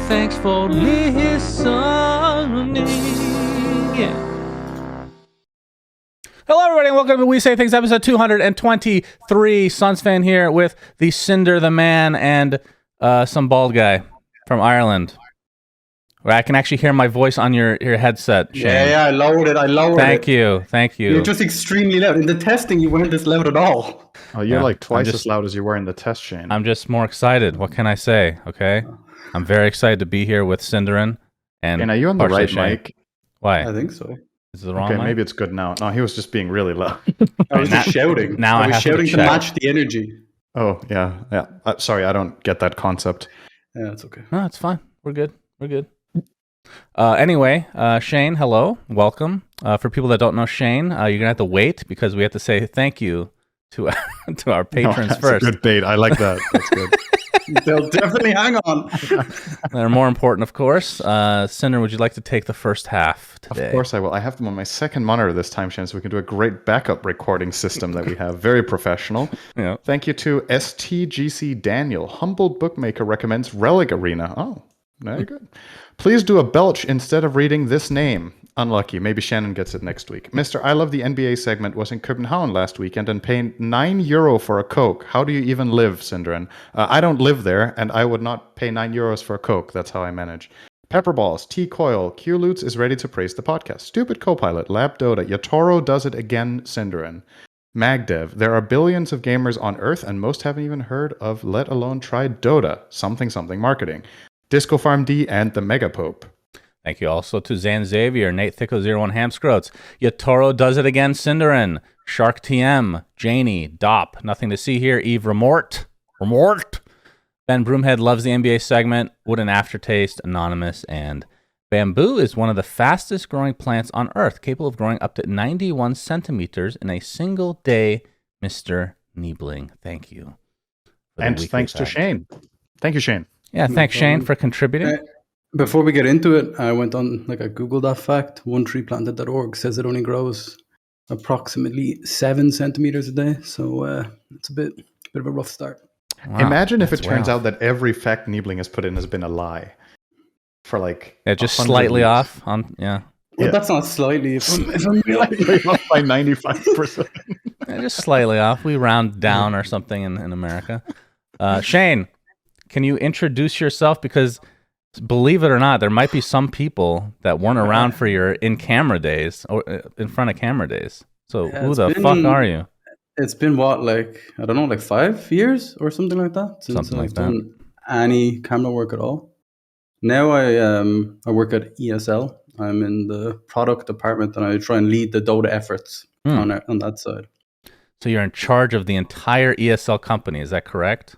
Thanks for listening. Yeah. Hello, everybody, and welcome to We Say Things, episode 223. Suns fan here with the Cinder, the Man, and some bald guy from Ireland. Where I can actually hear my voice on your headset, Shane. Yeah, I lowered it. Thank you. You're just extremely loud. In the testing, you weren't this loud at all. Oh, you're like twice as loud as you were in the test, Shane. I'm just more excited. What can I say? Okay, I'm very excited to be here with Cinderin. And are you on the right mic? Why? I think so. Is it the wrong Okay, mic? maybe it's good now. No, he was just being really loud. I was just shouting. Now I was have to shouting to check. match the energy. Oh, yeah. Sorry, I don't get that concept. Yeah, it's okay. No, it's fine. We're good. Anyway, Shane, hello. Welcome. For people that don't know Shane, you're going to have to wait because we have to say thank you to our patrons that's first. A good bait. I like that. That's good. They'll definitely hang on. They're more important, of course. Cinder, would you like to take the first half today? Of course I will. I have them on my second monitor this time, Shane, so we can do a great backup recording system that we have. Very professional. Yeah. Thank you to STGC Daniel. Humbled Bookmaker recommends Relic Arena. Oh, very good. Please do a belch instead of reading this name. Unlucky. Maybe Shannon gets it next week. Mr. I Love the NBA segment was in Copenhagen last weekend and paid €9 for a Coke. How do you even live, Cinderin? I don't live there, and I would not pay €9 for a Coke. That's how I manage. Pepperballs, T-Coil, Q-Lutz is ready to praise the podcast. Stupid Copilot, Lab Dota, Yatoro does it again, Cinderin. Magdev, there are billions of gamers on Earth, and most haven't even heard of, let alone tried Dota. Something marketing. Disco Farm D and the Mega Pope. Thank you also to Zan Xavier, Nate Thicko01 Hamscroats, Yatoro does it again, Cinderin, Shark TM, Janie, Dop, nothing to see here, Eve Remort, Ben Broomhead loves the NBA segment, Wood and Aftertaste, Anonymous, and bamboo is one of the fastest growing plants on Earth, capable of growing up to 91 centimeters in a single day, Mr. Niebling. Thank you. And thanks to Shane. Thank you, Shane. Yeah, thanks, Shane, for contributing. Before we get into it, I went on, I googled that fact. OneTreePlanted.org says it only grows approximately 7 centimeters a day. So it's a bit of a rough start. Wow, imagine if it turns out that every fact Niebling has put in has been a lie. For just slightly years. off on, Well, that's not slightly. If I'm slightly off by 95%. Just slightly off. We round down or something in America. Shane, can you introduce yourself? Because believe it or not, there might be some people that weren't around for your in-camera days or in front of camera days. So who the fuck are you? It's been what, I don't know, 5 years or something like that since I've done any camera work at all. Now I work at ESL. I'm in the product department and I try and lead the Dota efforts on that side. So you're in charge of the entire ESL company, is that correct?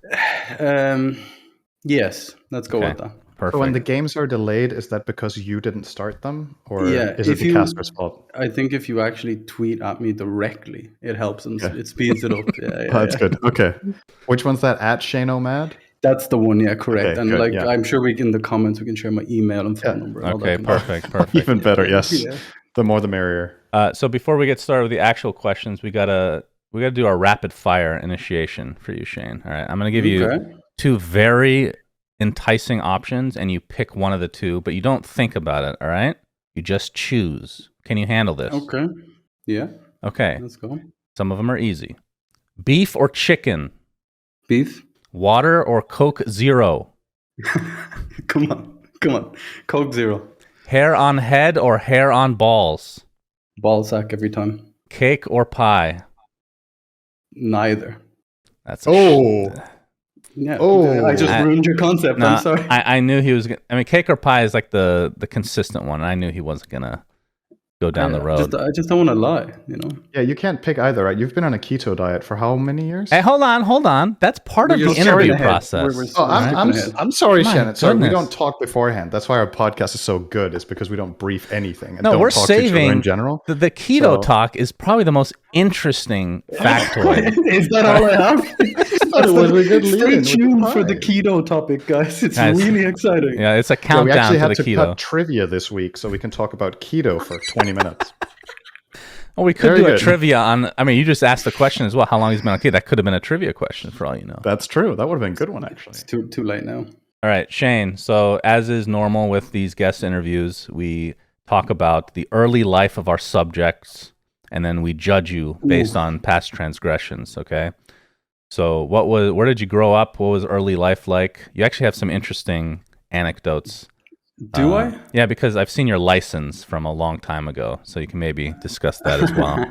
Yes, let's go with that. Perfect. So when the games are delayed, is that because you didn't start them? Or is it the caster's fault? I think if you actually tweet at me directly, it helps and it speeds it up. That's good. Okay. Which one's that, at Shane O'Mad? That's the one, yeah, correct. Okay, and good, I'm sure in the comments we can share my email and phone number. And okay, perfect. Even better, yes. Yeah. The more the merrier. So before we get started with the actual questions, we gotta do our rapid fire initiation for you, Shane. All right, I'm gonna give you 2 very enticing options, and you pick one of the 2, but you don't think about it. All right, you just choose. Can you handle this? Okay. Yeah. Okay. Let's go. Some of them are easy. Beef or chicken? Beef. Water or Coke Zero? Come on. Coke Zero. Hair on head or hair on balls? Ball sack every time. Cake or pie? Neither. That's yeah. Oh, I just ruined your concept. I'm sorry. I knew he was. I mean, cake or pie is like the consistent one. I knew he wasn't gonna go down the road. I just don't want to lie, Yeah, you can't pick either, right? You've been on a keto diet for how many years? Hey, hold on. That's part of the interview process. I'm sorry, Shannon. Sorry, we goodness. don't talk beforehand. That's why our podcast is so good. Is because we don't brief anything. And No, don't we're talk to each other saving in general. The keto talk is probably the most interesting factoid. Is that all I have? Stay tuned for the keto. keto topic, guys. It's really exciting. Yeah, it's a We countdown actually to had the to keto. cut trivia this week so we can talk about keto for 20 minutes. Well, we could Very do a good. trivia on. I mean, you just asked the question as well. How long he's been on keto? That could have been a trivia question for all you know. That's true. That would have been a good one, actually. It's too late now. All right, Shane. So, as is normal with these guest interviews, we talk about the early life of our subjects, and then we judge you based on past transgressions. Okay. So, where did you grow up? What was early life like? You actually have some interesting anecdotes. Do I? Yeah, because I've seen your license from a long time ago, so you can maybe discuss that as well.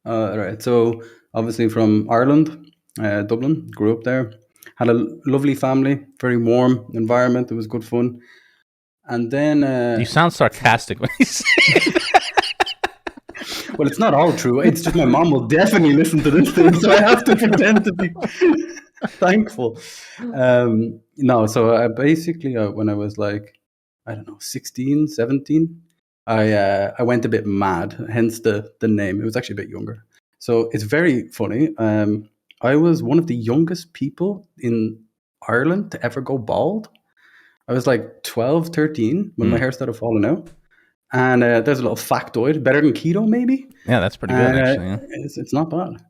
Right. So obviously from Ireland, Dublin. Grew up there. Had a lovely family, very warm environment. It was good fun. And then, You sound sarcastic when you say it. well, it's not all true. It's just my mom will definitely listen to this thing, so I have to pretend to be thankful. No, so basically, when I was like, I don't know, 16, 17, I went a bit mad, hence the name. It was actually a bit younger. So it's very funny. I was one of the youngest people in Ireland to ever go bald. I was like 12, 13 when my hair started falling out. And there's a little factoid, better than keto, maybe. Yeah, that's pretty good, actually. Yeah. It's not bad.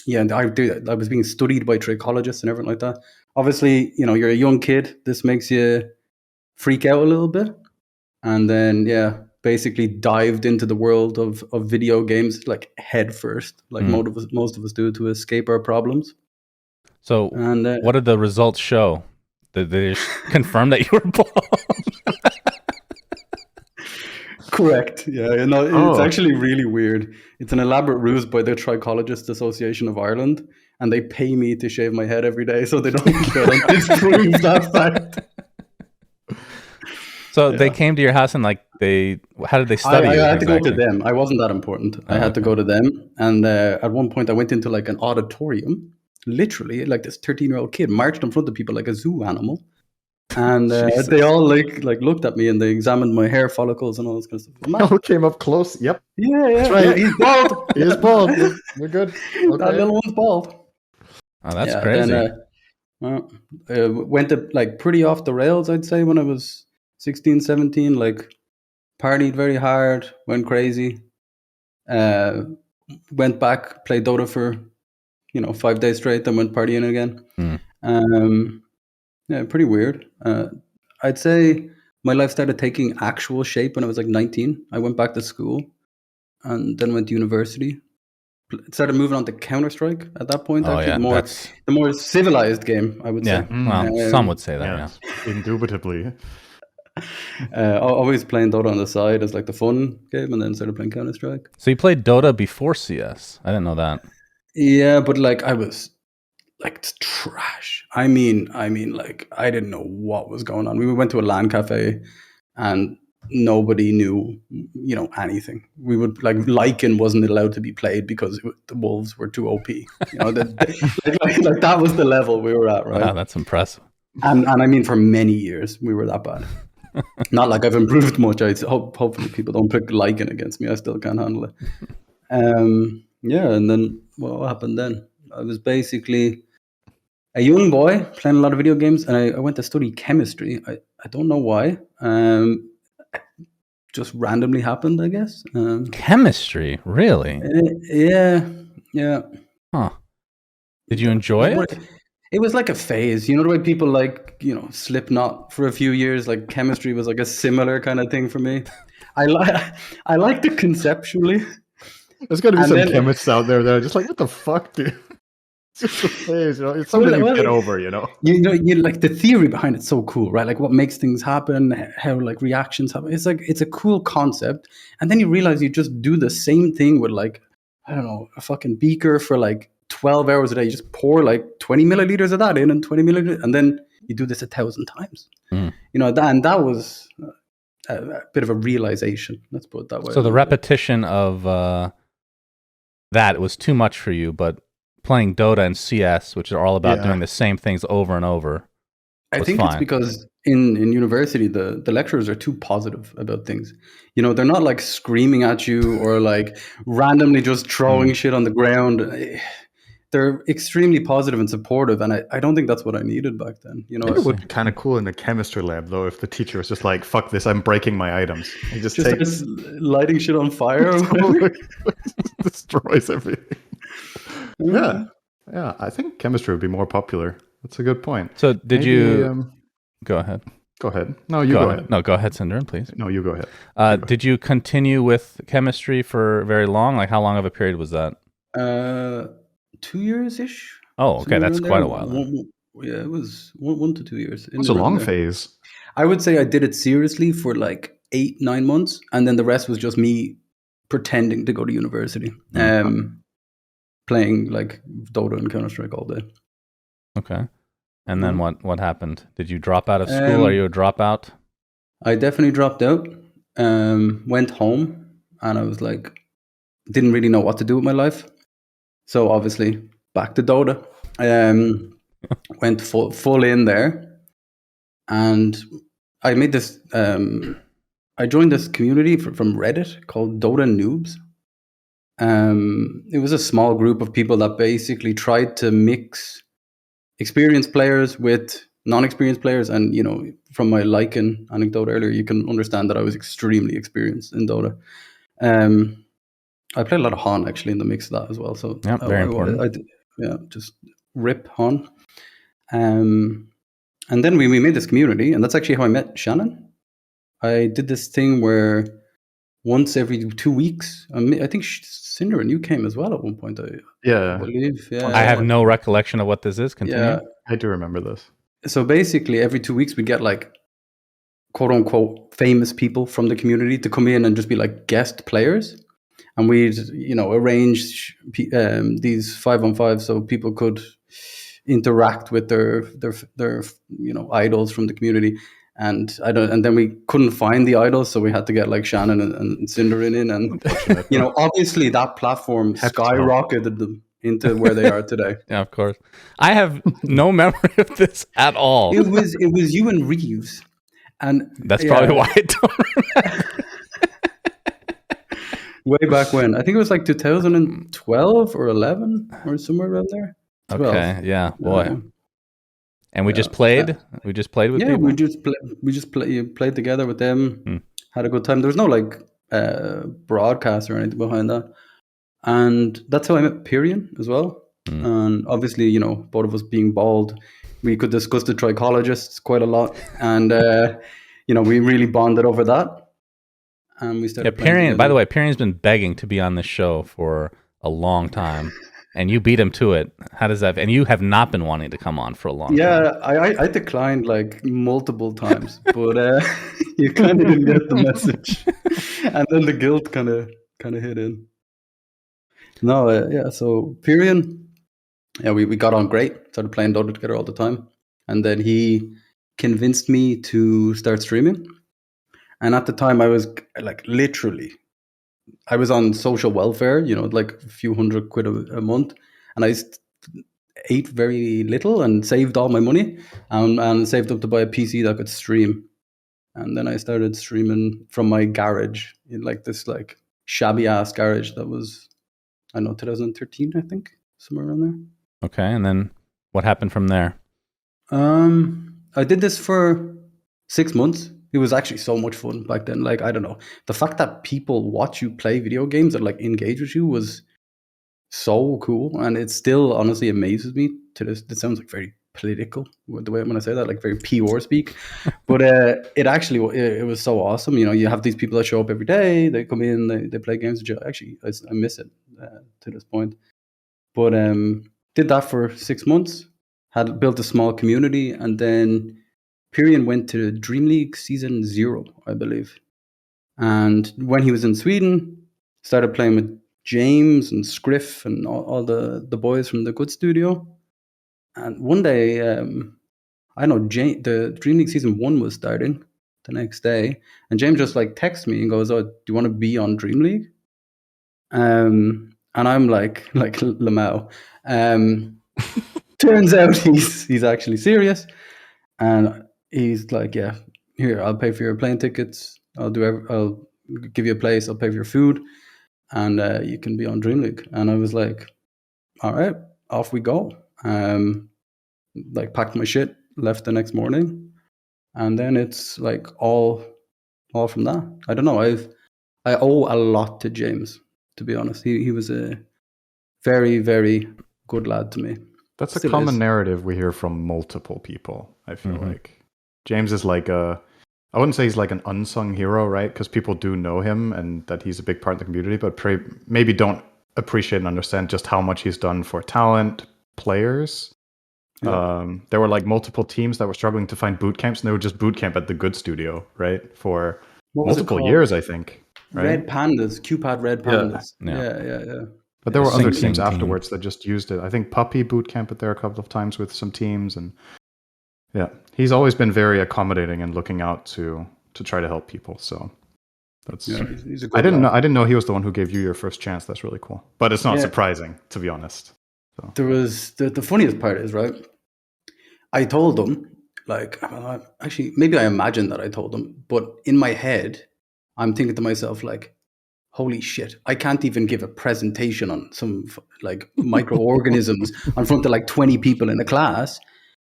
Yeah, and I was being studied by trichologists and everything like that. Obviously, you're a young kid. This makes you freak out a little bit. And then, yeah, basically dived into the world of video games like head first, like most of us do, to escape our problems. So, And what did the results show? Did they just confirm that you were bald? Correct. Yeah, it's actually really weird. It's an elaborate ruse by the Trichologists Association of Ireland, and they pay me to shave my head every day, so they don't disprove that fact. So they came to your house and how did they study you? I had exactly? to go to them. I wasn't that important. I had to go to them, and at one point I went into like an auditorium, literally like this 13-year-old kid marched in front of people like a zoo animal. And they all like looked at me and they examined my hair follicles and all this kind of stuff. Oh, came up close. Yep. Yeah, That's right. Yeah, he's bald. He is bald. You're good. Okay. That little one's bald. Oh, that's crazy. Then went to like pretty off the rails, I'd say, when I was 16, 17. Like partied very hard, went crazy. Went back, played Dota for 5 days straight, then went partying again. Yeah, pretty weird. I'd say my life started taking actual shape when I was like 19. I went back to school and then went to university. Started moving on to Counter-Strike at that point. Oh, actually, yeah, the more civilized game, I would say. Well, some would say that, yeah. Indubitably. Always playing Dota on the side as like the fun game, and then started playing Counter-Strike. So you played Dota before CS? I didn't know that. Yeah, but like I was like trash. I mean, like I didn't know what was going on. We went to a LAN cafe, and nobody knew, anything. We would like Lycan wasn't allowed to be played because the wolves were too OP. Like that was the level we were at, right? Wow, that's impressive. And I mean, for many years we were that bad. Not like I've improved much. Hopefully people don't pick Lycan against me. I still can't handle it. Yeah, and then what happened then? I was basically a young boy playing a lot of video games, and I went to study chemistry. I don't know why. Just randomly happened, I guess. Chemistry, really? Yeah. Huh. Did you enjoy it? It was like a phase. You know the way people like, Slipknot for a few years. Like chemistry was like a similar kind of thing for me. I liked it conceptually. There's got to be some chemists out there that are just like, what the fuck, dude? It's just a phase, It's something you get over, You like the theory behind it's so cool, right? Like what makes things happen, how like reactions happen. It's like it's a cool concept, and then you realize you just do the same thing with like, I don't know, a fucking beaker for like 12 hours a day. You just pour like 20 milliliters of that in, and 20 milliliters, and then you do this 1,000 times. That was a bit of a realization. Let's put it that way. So the repetition of that was too much for you, but playing Dota and CS, which are all about doing the same things over and over, I think it's because in university the lecturers are too positive about things. They're not like screaming at you or like randomly just throwing shit on the ground. They're extremely positive and supportive, and I don't think that's what I needed back then. It would be kind of cool in the chemistry lab though if the teacher was just like, "Fuck this! I'm breaking my items." He just takes lighting shit on fire, destroys everything. Yeah. I think chemistry would be more popular That's a good point. So did Maybe, you go ahead? Go ahead. No, you go ahead. No, go ahead, Cinderin, please. No, you go ahead. Did you continue with chemistry for very long? Like, how long of a period was that? 2 years ish. Oh, okay, that's quite a while. Yeah, it was 1 to 2 years. It was a long phase. I would say I did it seriously for like 8-9 months, and then the rest was just me pretending to go to university, playing like Dota and Counter-Strike all day. Okay. And then what happened? Did you drop out of school? Are you a dropout? I definitely dropped out. Went home, and I was like, didn't really know what to do with my life. So obviously back to Dota. Went full in there, and I made this. I joined this community from Reddit called Dota Noobs. It was a small group of people that basically tried to mix experienced players with non-experienced players. And, you know, from my Lycan anecdote earlier, you can understand that I was extremely experienced in Dota. I played a lot of Han actually in the mix of that as well. So yeah, very important. Just rip Han. And then we made this community, and that's actually how I met Shannon. I did this thing where once every 2 weeks, I think Cinder and you came as well at one point. I believe. Yeah, I have no recollection of what this is. Continue. Yeah, I do remember this. So basically, every 2 weeks we get like quote unquote famous people from the community to come in and just be like guest players, and we'd arrange these 5-on-5 so people could interact with their idols from the community. And then we couldn't find the idols, so we had to get like Shannon and Cinderin in, and obviously that platform skyrocketed them into where they are today. Yeah, of course. I have no memory of this at all. It was you and Reeves, and that's probably why I don't remember. Way back when, I think it was like 2012 or 11 or somewhere around there. 12. Okay, yeah, boy. And we just played. We just played with people. We just played together with them. Had a good time. There was no like broadcast or anything behind that, and that's how I met Pyrian as well. And obviously, both of us being bald, we could discuss the trichologists quite a lot, and we really bonded over that. And we started. Yeah, Pyrian. By the way, Pyrian's been begging to be on this show for a long time. And you beat him to it. How does that? And you have not been wanting to come on for a long time. Yeah, I declined like multiple times, but you kind of didn't get the message, and then the guilt kind of hit in. No, So Pyrian, we got on great. Started playing Dota together all the time, and then he convinced me to start streaming. And at the time, I was like literally. I was on social welfare, like a few $100 a month, and I ate very little and saved all my money, and saved up to buy a PC that could stream. And then I started streaming from my garage in like this like shabby ass garage that was, 2013, I think, somewhere around there. Okay, and then what happened from there? I did this for 6 months. It was actually so much fun back then. Like, I don't know. The fact that people watch you play video games and like engage with you was so cool. And it still honestly amazes me to this. It sounds like very political the way I'm going to say that, like very PR speak. But it was so awesome. You have these people that show up every day. They come in, they play games with you. Actually, I miss it to this point. But did that for 6 months. Had built a small community, and then Pyrian went to Dream League Season 0, I believe. And when he was in Sweden, started playing with James and Scriff and all the boys from the Good Studio. And one day, the Dream League Season 1 was starting the next day. And James just like texts me and goes, "Oh, do you want to be on Dream League?" And I'm like Lamau. Turns out he's actually serious. And he's like, "Yeah, here, I'll pay for your plane tickets. I'll give you a place. I'll pay for your food, and you can be on Dream League." And I was like, "All right, off we go." Like packed my shit, left the next morning, and then it's like all from that. I don't know. I owe a lot to James, to be honest. He was a very, very good lad to me. That's a Still common is. narrative we hear from multiple people, I feel Mhm. like. James is like I wouldn't say he's like an unsung hero, right? Because people do know him and that he's a big part of the community, but maybe don't appreciate and understand just how much he's done for talent, players. Yeah. There were like multiple teams that were struggling to find boot camps, and they would just boot camp at the good studio, right? For What was it multiple called? years, I think, right? Red Pandas, QPAD Red Yeah. Pandas. Yeah. Yeah. But there The were other Sing teams Sing team. afterwards that just used it. I think Puppy boot camped there a couple of times with some teams, and yeah, he's always been very accommodating and looking out to try to help people. So that's Yeah, he's a I good lad. didn't know he was the one who gave you your first chance. That's really cool. But it's not Yeah. surprising, to be honest. So. There was the funniest part is, right, I told them, like, actually, maybe I imagined that I told them, but in my head, I'm thinking to myself, like, holy shit, I can't even give a presentation on some like microorganisms in front of like 20 people in a class.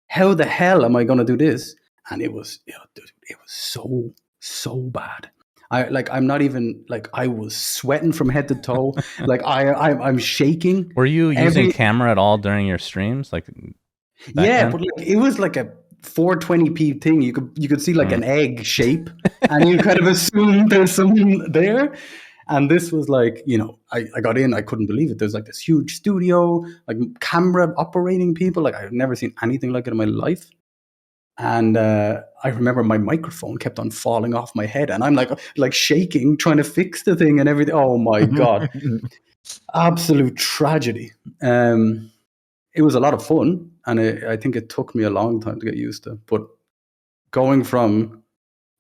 How the hell am I going to do this? And it was, dude, it was so bad. I'm not even like, I was sweating from head to toe. Like I'm shaking. Were you using camera at all during your streams? Like, yeah, but like, it was like a 420p thing. You could see like an egg shape, and you kind of assume there's someone there. And this was like, I got in, I couldn't believe it. There's like this huge studio, like camera operating people. Like I've never seen anything like it in my life. And I remember my microphone kept on falling off my head, and I'm like shaking, trying to fix the thing and everything. Oh my God, absolute tragedy. It was a lot of fun, and I think it took me a long time to get used to. But going from,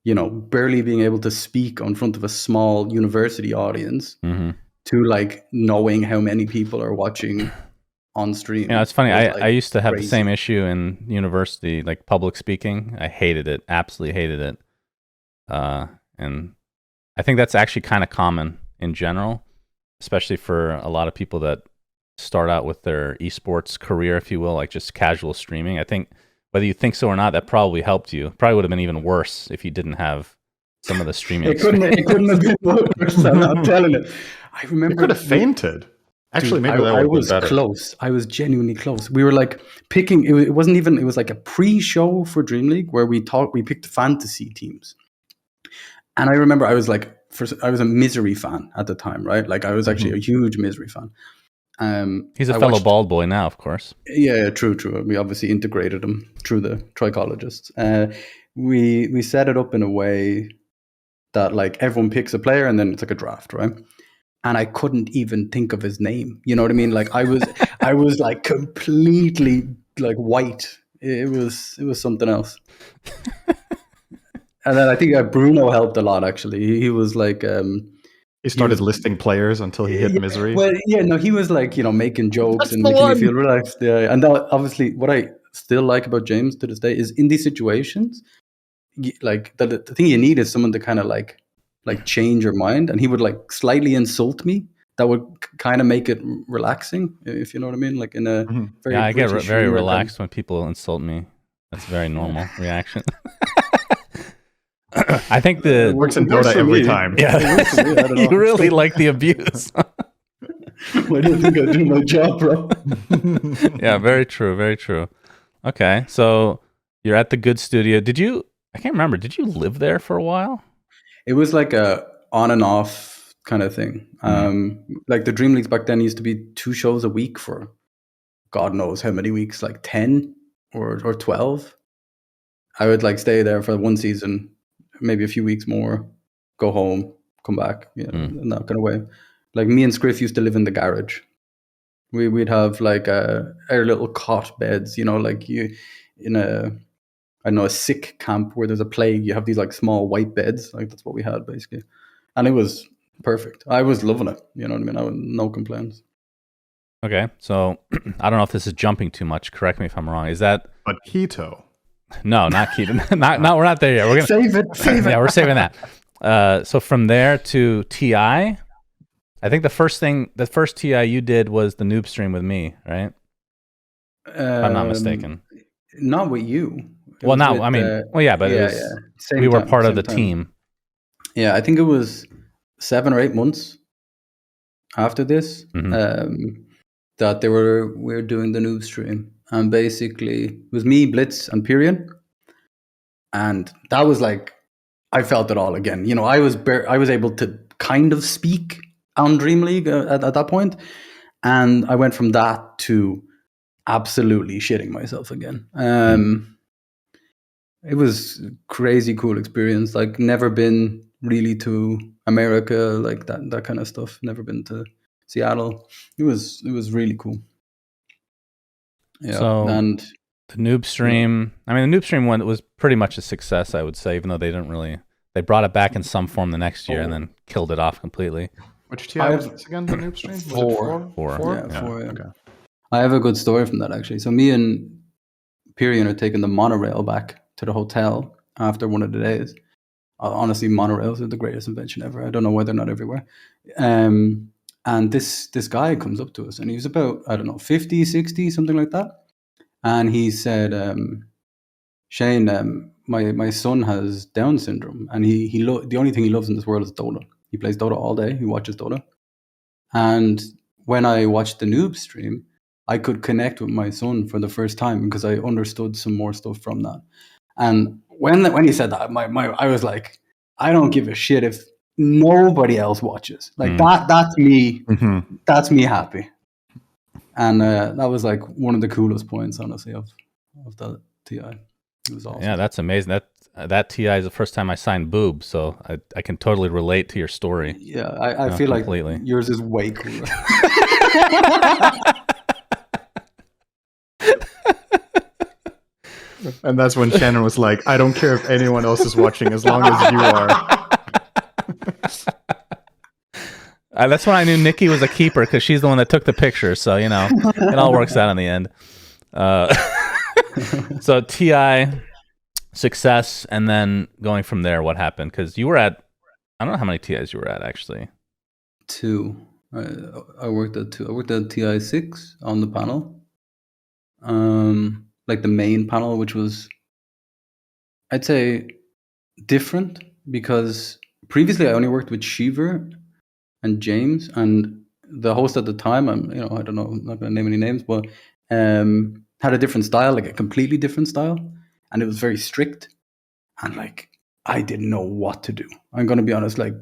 barely being able to speak in front of a small university audience to like knowing how many people are watching on stream. It's funny. I used to have crazy. the same issue in university, like public speaking. I hated it, absolutely hated it. And I think that's actually kind of common in general, especially for a lot of people that start out with their esports career, if you will, like just casual streaming. I think whether you think so or not, that probably helped you. Probably would have been even worse if you didn't have some of the streaming. It couldn't have been worse. I'm not telling it. I remember you could have fainted. Actually, maybe that would have been better. Close. I was genuinely close. We were like picking. It wasn't even. It was like a pre-show for Dream League where we picked fantasy teams. And I remember I was a Misery fan at the time, right? Like I was actually a huge Misery fan. He's a fellow bald boy now, of course. Yeah, true. We obviously integrated him through the trichologists. We set it up in a way that like everyone picks a player and then it's like a draft, right? And I couldn't even think of his name. You know what I mean? Like I was like completely like white. It was something else. And then I think Bruno helped a lot. Actually, he was like. He started listing players until he hit Misery. Well, yeah, no, he was like, making jokes and making me feel relaxed. Yeah, and that, obviously, what I still like about James to this day is in these situations, like the thing you need is someone to kind of like change your mind, and he would like slightly insult me. That would kind of make it relaxing, if you know what I mean. Like in a very I get British very humor relaxed when people insult me. That's a very normal reaction. I think it works in Dota every time. Yeah, you really like the abuse. Why do you think I do my job, bro? Yeah, very true, very true. Okay, so you're at the good studio. I can't remember. Did you live there for a while? It was like a on and off kind of thing. Like the Dream Leagues back then used to be 2 shows a week for God knows how many weeks, like 10 or 12. I would like stay there for one season, maybe a few weeks more, go home, come back, in that kind of way. Like me and Scriff used to live in the garage. We'd have like our little cot beds, like you in a sick camp where there's a plague, you have these like small white beds. Like that's what we had basically. And it was perfect. I was loving it. You know what I mean? I had no complaints. Okay. So I don't know if this is jumping too much. Correct me if I'm wrong. Is that... But keto. No, not keto. not we're not there yet. We're gonna save it. Yeah, we're saving that. So from there to TI, I think the first TI you did was the noob stream with me, right? If I'm not mistaken. Not with you. Well, now, I mean, but it was, we were part of the team. Yeah, I think it was 7 or 8 months after this that we were doing the noob stream. and basically it was me, Blitz, and Pyrian, and that was like I felt it all again. You know, I was able to kind of speak on Dream League at that point, and I went from that to absolutely shitting myself again. It was a crazy cool experience. Like, never been really to America, like that kind of stuff. Never been to Seattle. It was really cool. Yeah, So and the noob stream. I mean, the noob stream one was pretty much a success, I would say, even though they didn't really. They brought it back in some form the next year and then killed it off completely. Which TI was this again? The noob stream? Was it 4. 4. Yeah, 4. Yeah. Okay. I have a good story from that, actually. So me and Pyrian are taking the monorail back to the hotel after one of the days. Honestly, monorails are the greatest invention ever. I don't know why they're not everywhere. And this guy comes up to us, and he was about, I don't know, 50, 60, something like that. And he said, Shane, my son has Down syndrome, and the only thing he loves in this world is Dota. He plays Dota all day. He watches Dota. And when I watched the noob stream, I could connect with my son for the first time because I understood some more stuff from that. And when he said that, I was like, I don't give a shit if nobody else watches. Like that's me. Mm-hmm. That's me happy. And that was like one of the coolest points, honestly, of the TI. It was awesome. Yeah, that's amazing. That TI is the first time I signed boob, so I can totally relate to your story. Yeah, I feel completely. Like yours is way cooler. And that's when Shannon was like, I don't care if anyone else is watching as long as you are. That's when I knew Nikki was a keeper, because she's the one that took the picture. So, you know, it all works out in the end. So TI, success, and then going from there, what happened? Because you were at, I don't know how many TIs you were at, actually. 2. I worked at 2. I worked at TI 6 on the panel. Like the main panel, which was, I'd say, different, because previously I only worked with Shiver and James, and the host at the time, I don't know, I'm not going to name any names, but had a different style, like a completely different style, and it was very strict, and like I didn't know what to do. I'm going to be honest, like,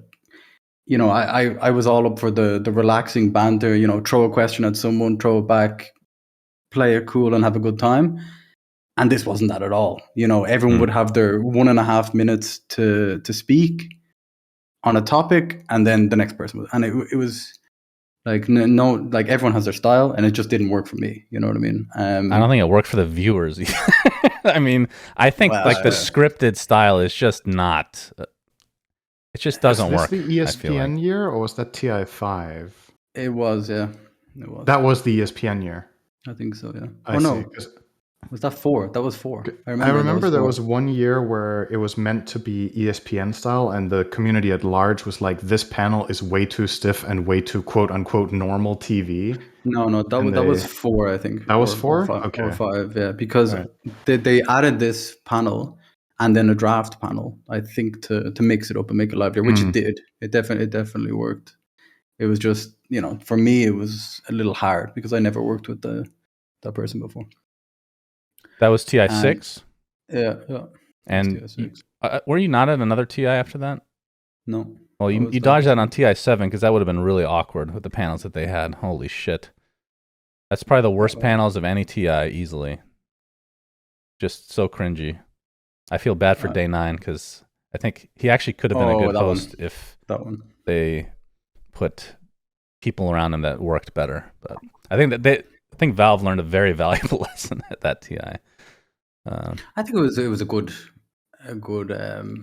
you know, I was all up for the relaxing banter, you know, throw a question at someone, throw it back, play it cool and have a good time. And this wasn't that at all. You know, everyone would have their 1.5 minutes to speak on a topic, and then the next person would. And it was like, no, like everyone has their style, and it just didn't work for me. You know what I mean? I don't think it worked for the viewers. I mean, I think the scripted style is just not. It just doesn't work. Was this the ESPN year, or was that TI 5? It was, yeah. It was. That was the ESPN year. I think so, yeah. I see. Was that 4? That was 4. I remember there was one year where it was meant to be ESPN style, and the community at large was like, this panel is way too stiff and way too quote unquote normal TV. No, that was 4, I think. That was 4? Okay. Or 5, yeah. Because they added this panel and then a draft panel, I think, to mix it up and make it livelier, which it did. It definitely worked. It was just, you know, for me, it was a little hard because I never worked with that person before. That was TI 6? Yeah. And were you not at another TI after that? No. Well, you dodged that on TI 7, because that would have been really awkward with the panels that they had. Holy shit. That's probably the worst panels of any TI, easily. Just so cringy. I feel bad for Day 9, because I think he actually could have been a good host if they put people around him that worked better. But I think Valve learned a very valuable lesson at that TI. I think it was a good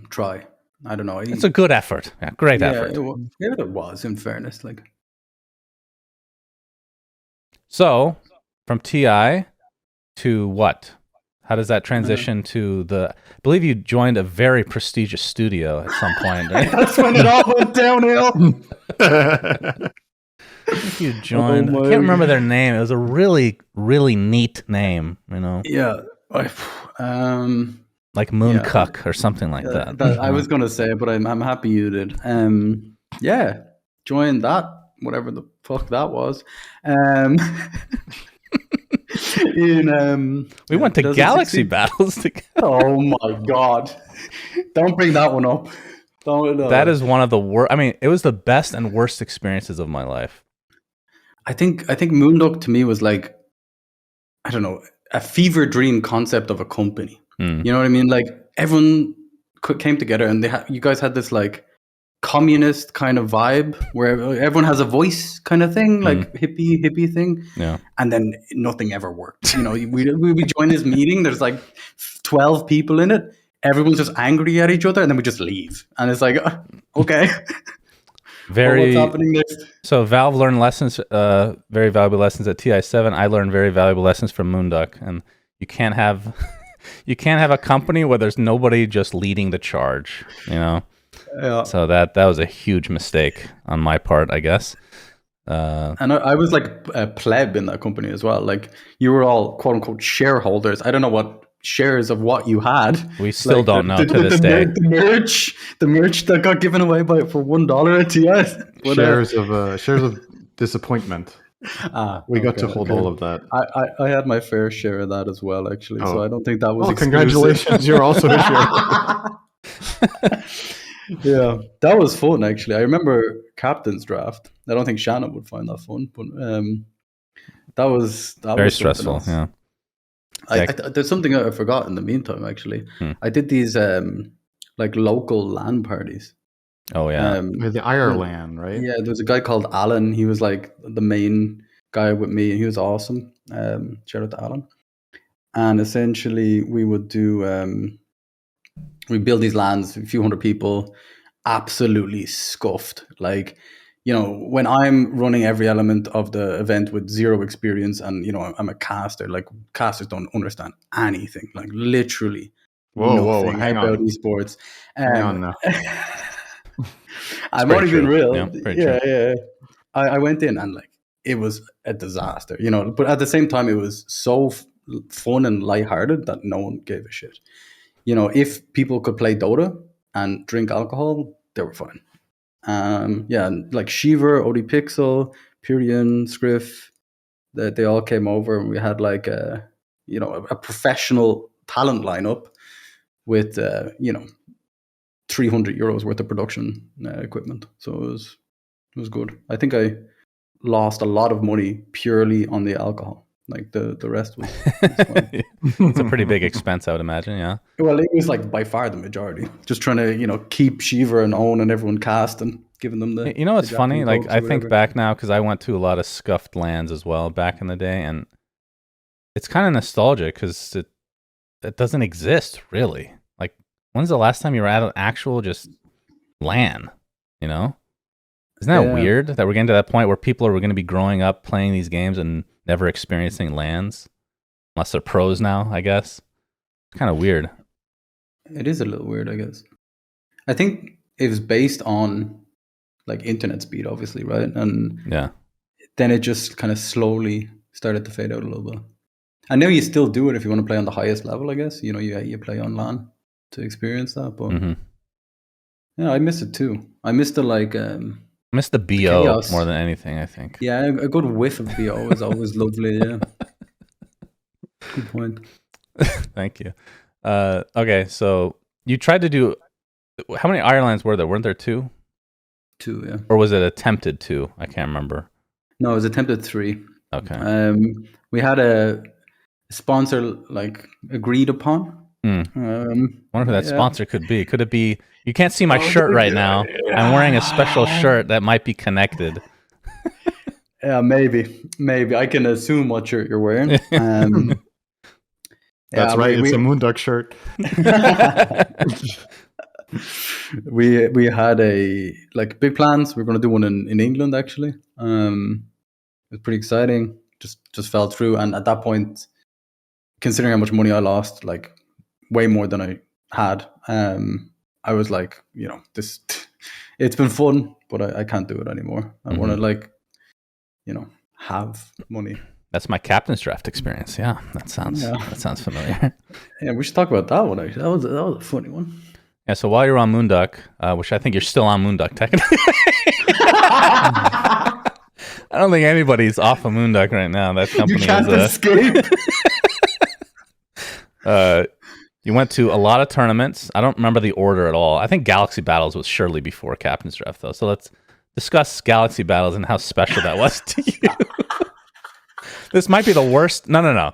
try. I don't know. It's a good effort. Yeah, great effort. It was, in fairness. Like, so from TI to what? How does that transition to I believe you joined a very prestigious studio at some point. Right? That's when it all went downhill. You joined. I can't remember their name. It was a really, really neat name. You know. Yeah. Like Mooncuck or something like that. I was gonna say, but I'm happy you did. Yeah. Joined that, whatever the fuck that was. in we went to Galaxy battles together. Oh my god! Don't bring that one up. That is one of the worst. I mean, it was the best and worst experiences of my life. I think Moonduck to me was like, I don't know, a fever dream concept of a company. You know what I mean? Like everyone came together, and you guys had this like communist kind of vibe where everyone has a voice kind of thing, like hippie thing. Yeah. And then nothing ever worked. You know, we join this meeting. There's like 12 people in it. Everyone's just angry at each other, and then we just leave. And it's like, okay. Very. What's happening next? So Valve learned lessons, very valuable lessons at TI7. I learned very valuable lessons from Moonduck, and you can't have a company where there's nobody just leading the charge. You know. Yeah. So that was a huge mistake on my part, I guess. And I was like a pleb in that company as well. Like you were all quote unquote shareholders. I don't know what shares of what you had. We still don't know to this day. The merch that got given away for $1 at TS. Shares of disappointment. We got to hold all of that. I had my fair share of that as well, actually. So I don't think that was. Well, congratulations! You're also a shareholder. Yeah, that was fun actually. I remember captain's draft. I don't think Shannon would find that fun, but that was very stressful. Yeah, there's something I forgot in the meantime. Actually, I did these like local LAN parties. Oh yeah, the Ireland, right? Yeah, there was a guy called Alan. He was like the main guy with me. He was awesome. Shout out to Alan. And essentially, we would do. We build these LANs, a few hundred people, absolutely scuffed. Like, you know, when I'm running every element of the event with zero experience, and you know, I'm a caster. Like, casters don't understand anything. Like, literally, nothing hang about on. esports. Hang on now. I'm not even real. Yeah. I went in and like it was a disaster, you know. But at the same time, it was so fun and lighthearted that no one gave a shit. You know, if people could play Dota and drink alcohol, they were fine. Like Shiver, OD Pixel, Pyrian, Scriff, they all came over, and we had like a professional talent lineup with 300 euros worth of production equipment. So it was good. I think I lost a lot of money purely on the alcohol. Like the rest was fine. It's a pretty big expense, I would imagine. Yeah. Well, it was like by far the majority. Just trying to keep Shiver and Owen and everyone cast and giving them the. You know what's funny? Like I think back now because I went to a lot of scuffed lands as well back in the day, and it's kind of nostalgic because it doesn't exist really. Like when's the last time you were at an actual just LAN? You know, isn't that weird that we're getting to that point where people are going to be growing up playing these games and never experiencing LANs, unless they're pros now, I guess. It's kind of weird. It is a little weird, I guess. I think it was based on like internet speed, obviously, right? And then it just kind of slowly started to fade out a little bit. I know you still do it if you want to play on the highest level, I guess. You know, you play on LAN to experience that, but I miss it too. I miss the like. I miss the BO more than anything, I think. Yeah, a good whiff of BO is always lovely, yeah. Good point. Thank you. Okay, so you tried to do... How many Irelands were there? Weren't there 2? 2, yeah. Or was it attempted 2? I can't remember. No, it was attempted 3. Okay. We had a sponsor, like, agreed upon. I wonder who that sponsor could be. Could it be... You can't see my shirt right now. I'm wearing a special shirt that might be connected. Yeah, maybe. I can assume what you're wearing. That's right. It's a Moonduck shirt. We had big plans. We were going to do one in England actually. It was pretty exciting. Just fell through, and at that point, considering how much money I lost, like way more than I had, I was like, this. It's been fun, but I can't do it anymore. I want to have money. That's my captain's draft experience. Yeah, that sounds familiar. Yeah, we should talk about that one. Actually, that was a funny one. Yeah. So while you're on Moonduck, which I think you're still on Moonduck technically, I don't think anybody's off of Moonduck right now. That company You can't is escape. You went to a lot of tournaments. I don't remember the order at all. I think Galaxy Battles was surely before Captain's Draft, though. So let's discuss Galaxy Battles and how special that was to you. This might be the worst. No.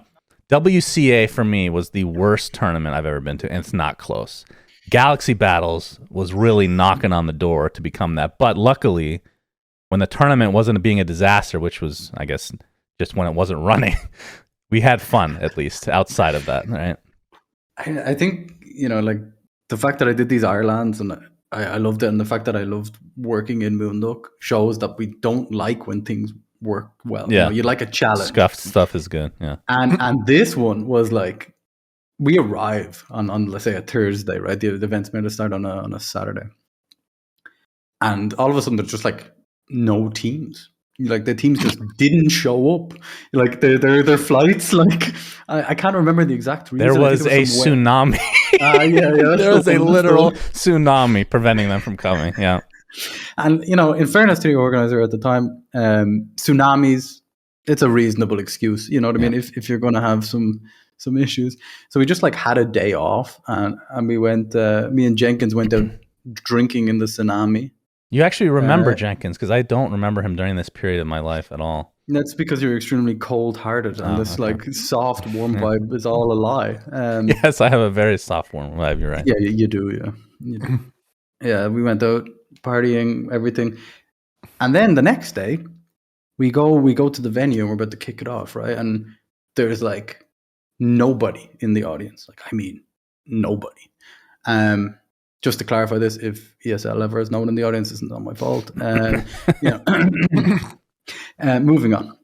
WCA for me was the worst tournament I've ever been to, and it's not close. Galaxy Battles was really knocking on the door to become that. But luckily, when the tournament wasn't being a disaster, which was, I guess, just when it wasn't running, we had fun, at least, outside of that, right? I think, like the fact that I did these Irelands and I loved it, and the fact that I loved working in Moonduck shows that we don't like when things work well. Yeah. You like a challenge. Scuffed stuff is good, yeah. And this one was like, we arrive on let's say a Thursday, right? The event's meant to start on a Saturday. And all of a sudden there's just like no teams. Like the teams just didn't show up. Like their flights, like I can't remember the exact reason. There was a tsunami. Yeah. There was a literal tsunami preventing them from coming. Yeah. And in fairness to the organizer at the time, tsunamis, it's a reasonable excuse. You know what I mean? If you're going to have some issues, so we just like had a day off, and we went. Me and Jenkins went out drinking in the tsunami. You actually remember Jenkins, because I don't remember him during this period of my life at all. That's because you're extremely cold-hearted, and this like soft, warm vibe is all a lie. Yes, I have a very soft, warm vibe. You're right. Yeah, you do. Yeah, you do. Yeah, we went out partying, everything, and then the next day, we go to the venue and we're about to kick it off, right? And there's like nobody in the audience. Like, I mean, nobody. Just to clarify this, if ESL ever has no one in the audience, it's not my fault. Moving on.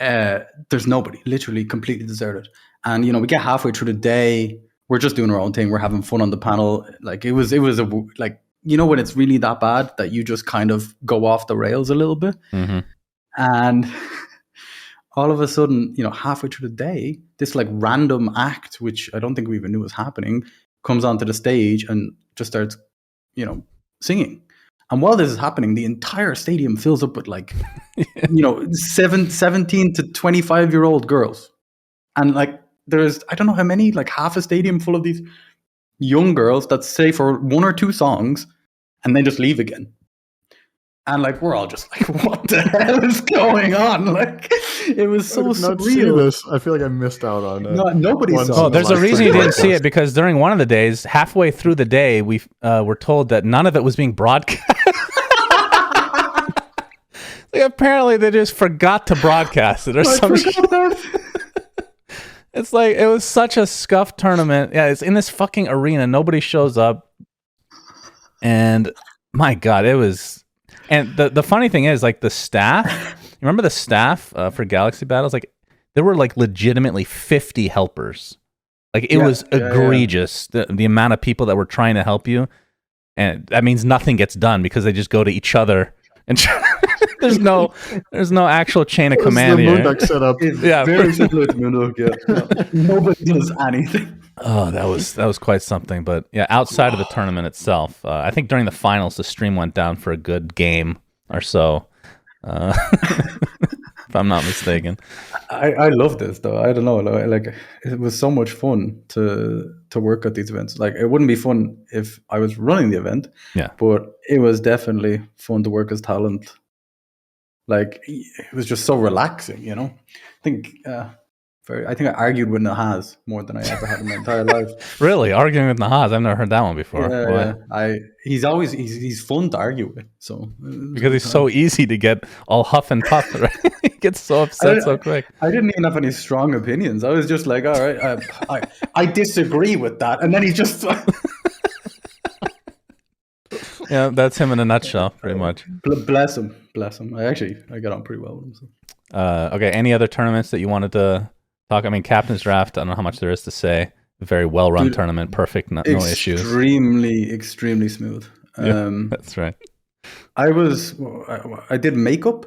There's nobody, literally completely deserted. And, we get halfway through the day, we're just doing our own thing. We're having fun on the panel. Like it was like, when it's really that bad that you just kind of go off the rails a little bit. Mm-hmm. And all of a sudden, halfway through the day, this like random act, which I don't think we even knew was happening, comes onto the stage and just starts, singing. And while this is happening, the entire stadium fills up with like, 17 to 25-year-old girls. And like, there's, I don't know how many, like half a stadium full of these young girls that stay for one or two songs and then just leave again. And like, we're all just like, what the hell is going on? Like, it was so surreal. This. I feel like I missed out on it. No, nobody saw it. Oh, there's a reason you didn't see it, because during one of the days, halfway through the day, we were told that none of it was being broadcast. Like, apparently, they just forgot to broadcast it or something. It's like, it was such a scuffed tournament. Yeah, it's in this fucking arena. Nobody shows up. And my God, it was... And the funny thing is, like, the staff, you remember the staff for Galaxy Battles? Like, there were, like, legitimately 50 helpers. Like, it was egregious, the amount of people that were trying to help you. And that means nothing gets done because they just go to each other. And there's no actual chain of command here. Moonduck setup. It's very similar to Moonduck, yeah. Nobody does anything. Oh, that was quite something. But yeah, outside of the tournament itself, I think during the finals, the stream went down for a good game or so, if I'm not mistaken. I love this though. I don't know, like it was so much fun to work at these events. Like, it wouldn't be fun if I was running the event, but it was definitely fun to work as talent. Like, it was just so relaxing, I think. I think I argued with Nahaz more than I ever had in my entire life. Really? Arguing with Nahaz? I've never heard that one before. Yeah. He's fun to argue with. So because he's so easy to get all huff and puff, right? He gets so upset so quick. I didn't even have any strong opinions. I was just like, all right, I disagree with that. And then he just... Yeah, that's him in a nutshell, pretty much. Bless him. I got on pretty well with him. So. Okay, any other tournaments that you wanted to talk? I mean, Captain's Draft, I don't know how much there is to say. Very well-run tournament, perfect, no issues. Extremely smooth. That's right. I did makeup.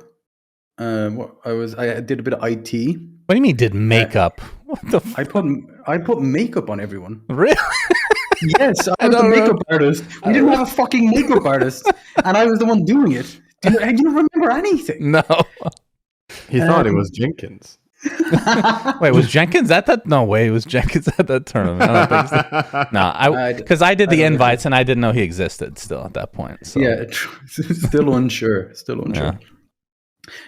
I did a bit of IT. What do you mean did makeup? What the I put makeup on everyone. Really? Yes, I was the makeup artist. We didn't have a fucking makeup artist, and I was the one doing it. Do you remember anything? No. He thought it was Jenkins. Wait, was Jenkins at that? No way, was Jenkins at that tournament? I don't think so. No, because I did the invites and I didn't know he existed still at that point. So. Yeah, still unsure.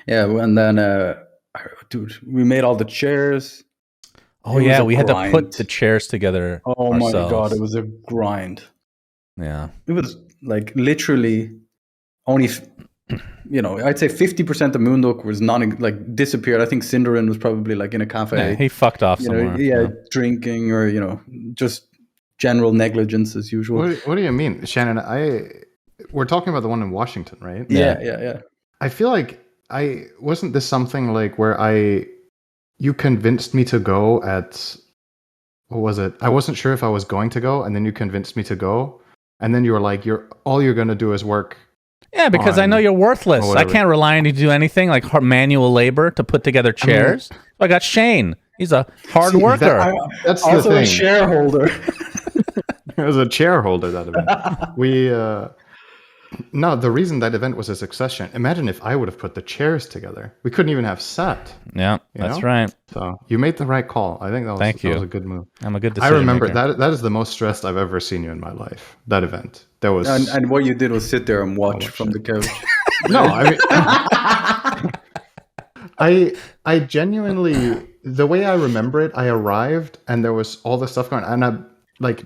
Yeah, and then, dude, we made all the chairs. Oh yeah, we had to put the chairs together. Oh ourselves. my god, it was a grind. Yeah, it was like literally only. I'd say 50% of Moonduck was disappeared. I think Cinderin was probably like in a cafe. Yeah, he fucked off somewhere. Drinking or just general negligence as usual. What do you mean, Shannon? We're talking about the one in Washington, right? Yeah. I feel like wasn't this something like where you convinced me to go at, what was it? I wasn't sure if I was going to go, and then you convinced me to go, and then you were like, all you're gonna do is work. Yeah, because I know you're worthless. I can't rely on you to do anything like manual labor to put together chairs. I got Shane. He's a hard worker. That's also the thing. A shareholder. It was a chairholder, that event. No, the reason that event was a success. Imagine if I would have put the chairs together. We couldn't even have set. Yeah, that's right. So you made the right call. I think that was a good move. I'm a good decision I remember maker. that is the most stressed I've ever seen you in my life. That event. That was and what you did was sit there and watch from the couch. No, I mean I genuinely, the way I remember it, I arrived and there was all this stuff going on, and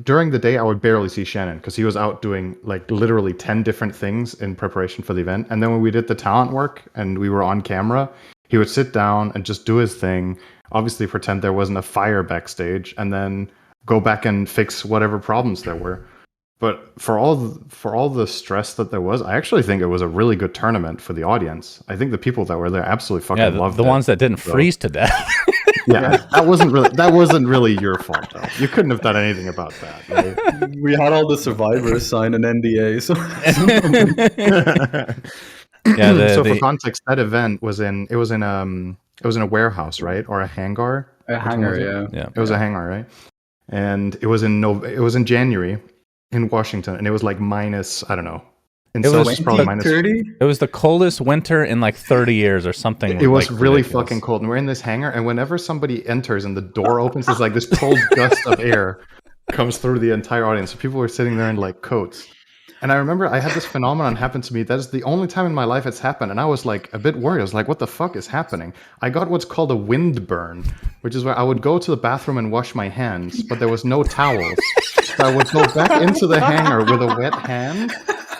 during the day I would barely see Shannon because he was out doing like literally 10 different things in preparation for the event. And then when we did the talent work and we were on camera, he would sit down and just do his thing, obviously pretend there wasn't a fire backstage, and then go back and fix whatever problems there were. But for all the stress that there was, I actually think it was a really good tournament for the audience. I think the people that were there absolutely fucking loved it. The ones that didn't freeze to death. Yeah, that wasn't really your fault though. You couldn't have done anything about that. Right? We had all the survivors sign an NDA. So, for context, that event was in a warehouse, right, or a hangar? A hangar, yeah. It was a hangar, right? And it was in January in Washington, and it was like minus, I don't know. It was probably minus 30. It was the coldest winter in like 30 years or something. It was really fucking cold. And we're in this hangar, and whenever somebody enters and the door opens, it's like this cold gust of air comes through the entire audience. So people were sitting there in like coats. And I remember I had this phenomenon happen to me. That is the only time in my life it's happened. And I was like a bit worried. I was like, what the fuck is happening? I got what's called a wind burn, which is where I would go to the bathroom and wash my hands, but there was no towels. So I would go back into the hangar with a wet hand,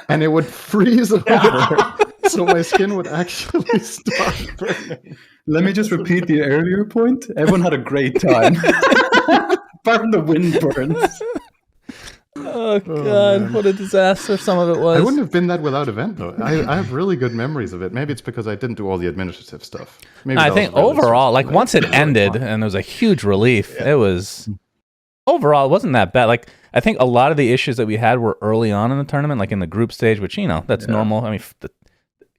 and it would freeze over. So my skin would actually start burning. Let me just repeat the earlier point. Everyone had a great time. Apart from the wind burns. Oh god, what a disaster some of it was. I wouldn't have been that without event though. I have really good memories of it. Maybe it's because I didn't do all the administrative stuff. Maybe I think overall, like once it ended and there was a huge relief, it was overall it wasn't that bad. Like I think a lot of the issues that we had were early on in the tournament, like in the group stage, which that's normal. I mean,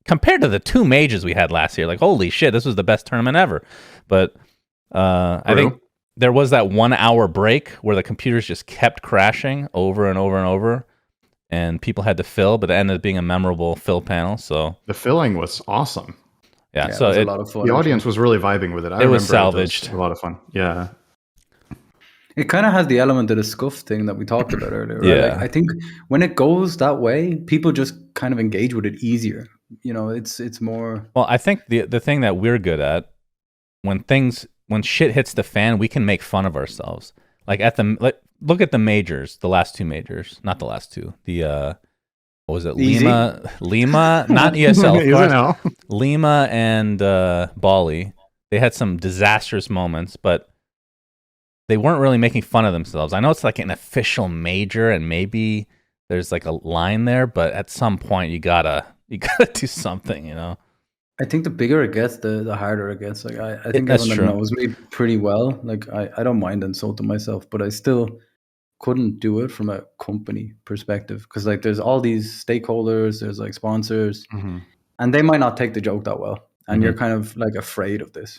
compared to the 2 majors we had last year, like holy shit, this was the best tournament ever. But I think there was that 1 hour break where the computers just kept crashing over and over and over, and people had to fill, but it ended up being a memorable fill panel. So the filling was awesome. Yeah, so it was a lot of fun. The audience was really vibing with it. It was salvaged. It was a lot of fun. Yeah. It kind of has the element of the scuff thing that we talked about earlier. Right? Yeah. Like, I think when it goes that way, people just kind of engage with it easier. It's more. Well, I think the thing that we're good at when shit hits the fan, we can make fun of ourselves. Like look at the majors, the last 2 majors, not the last 2. The what was it? Easy. Lima, not ESL. Of course. Lima and Bali. They had some disastrous moments, but they weren't really making fun of themselves. I know it's like an official major, and maybe there's like a line there, but at some point you gotta do something, I think the bigger it gets, the harder it gets. Like I think that's everyone true. knows me pretty well. Like I don't mind insulting myself, but I still couldn't do it from a company perspective because like there's all these stakeholders, there's like sponsors, and they might not take the joke that well, and you're kind of like afraid of this,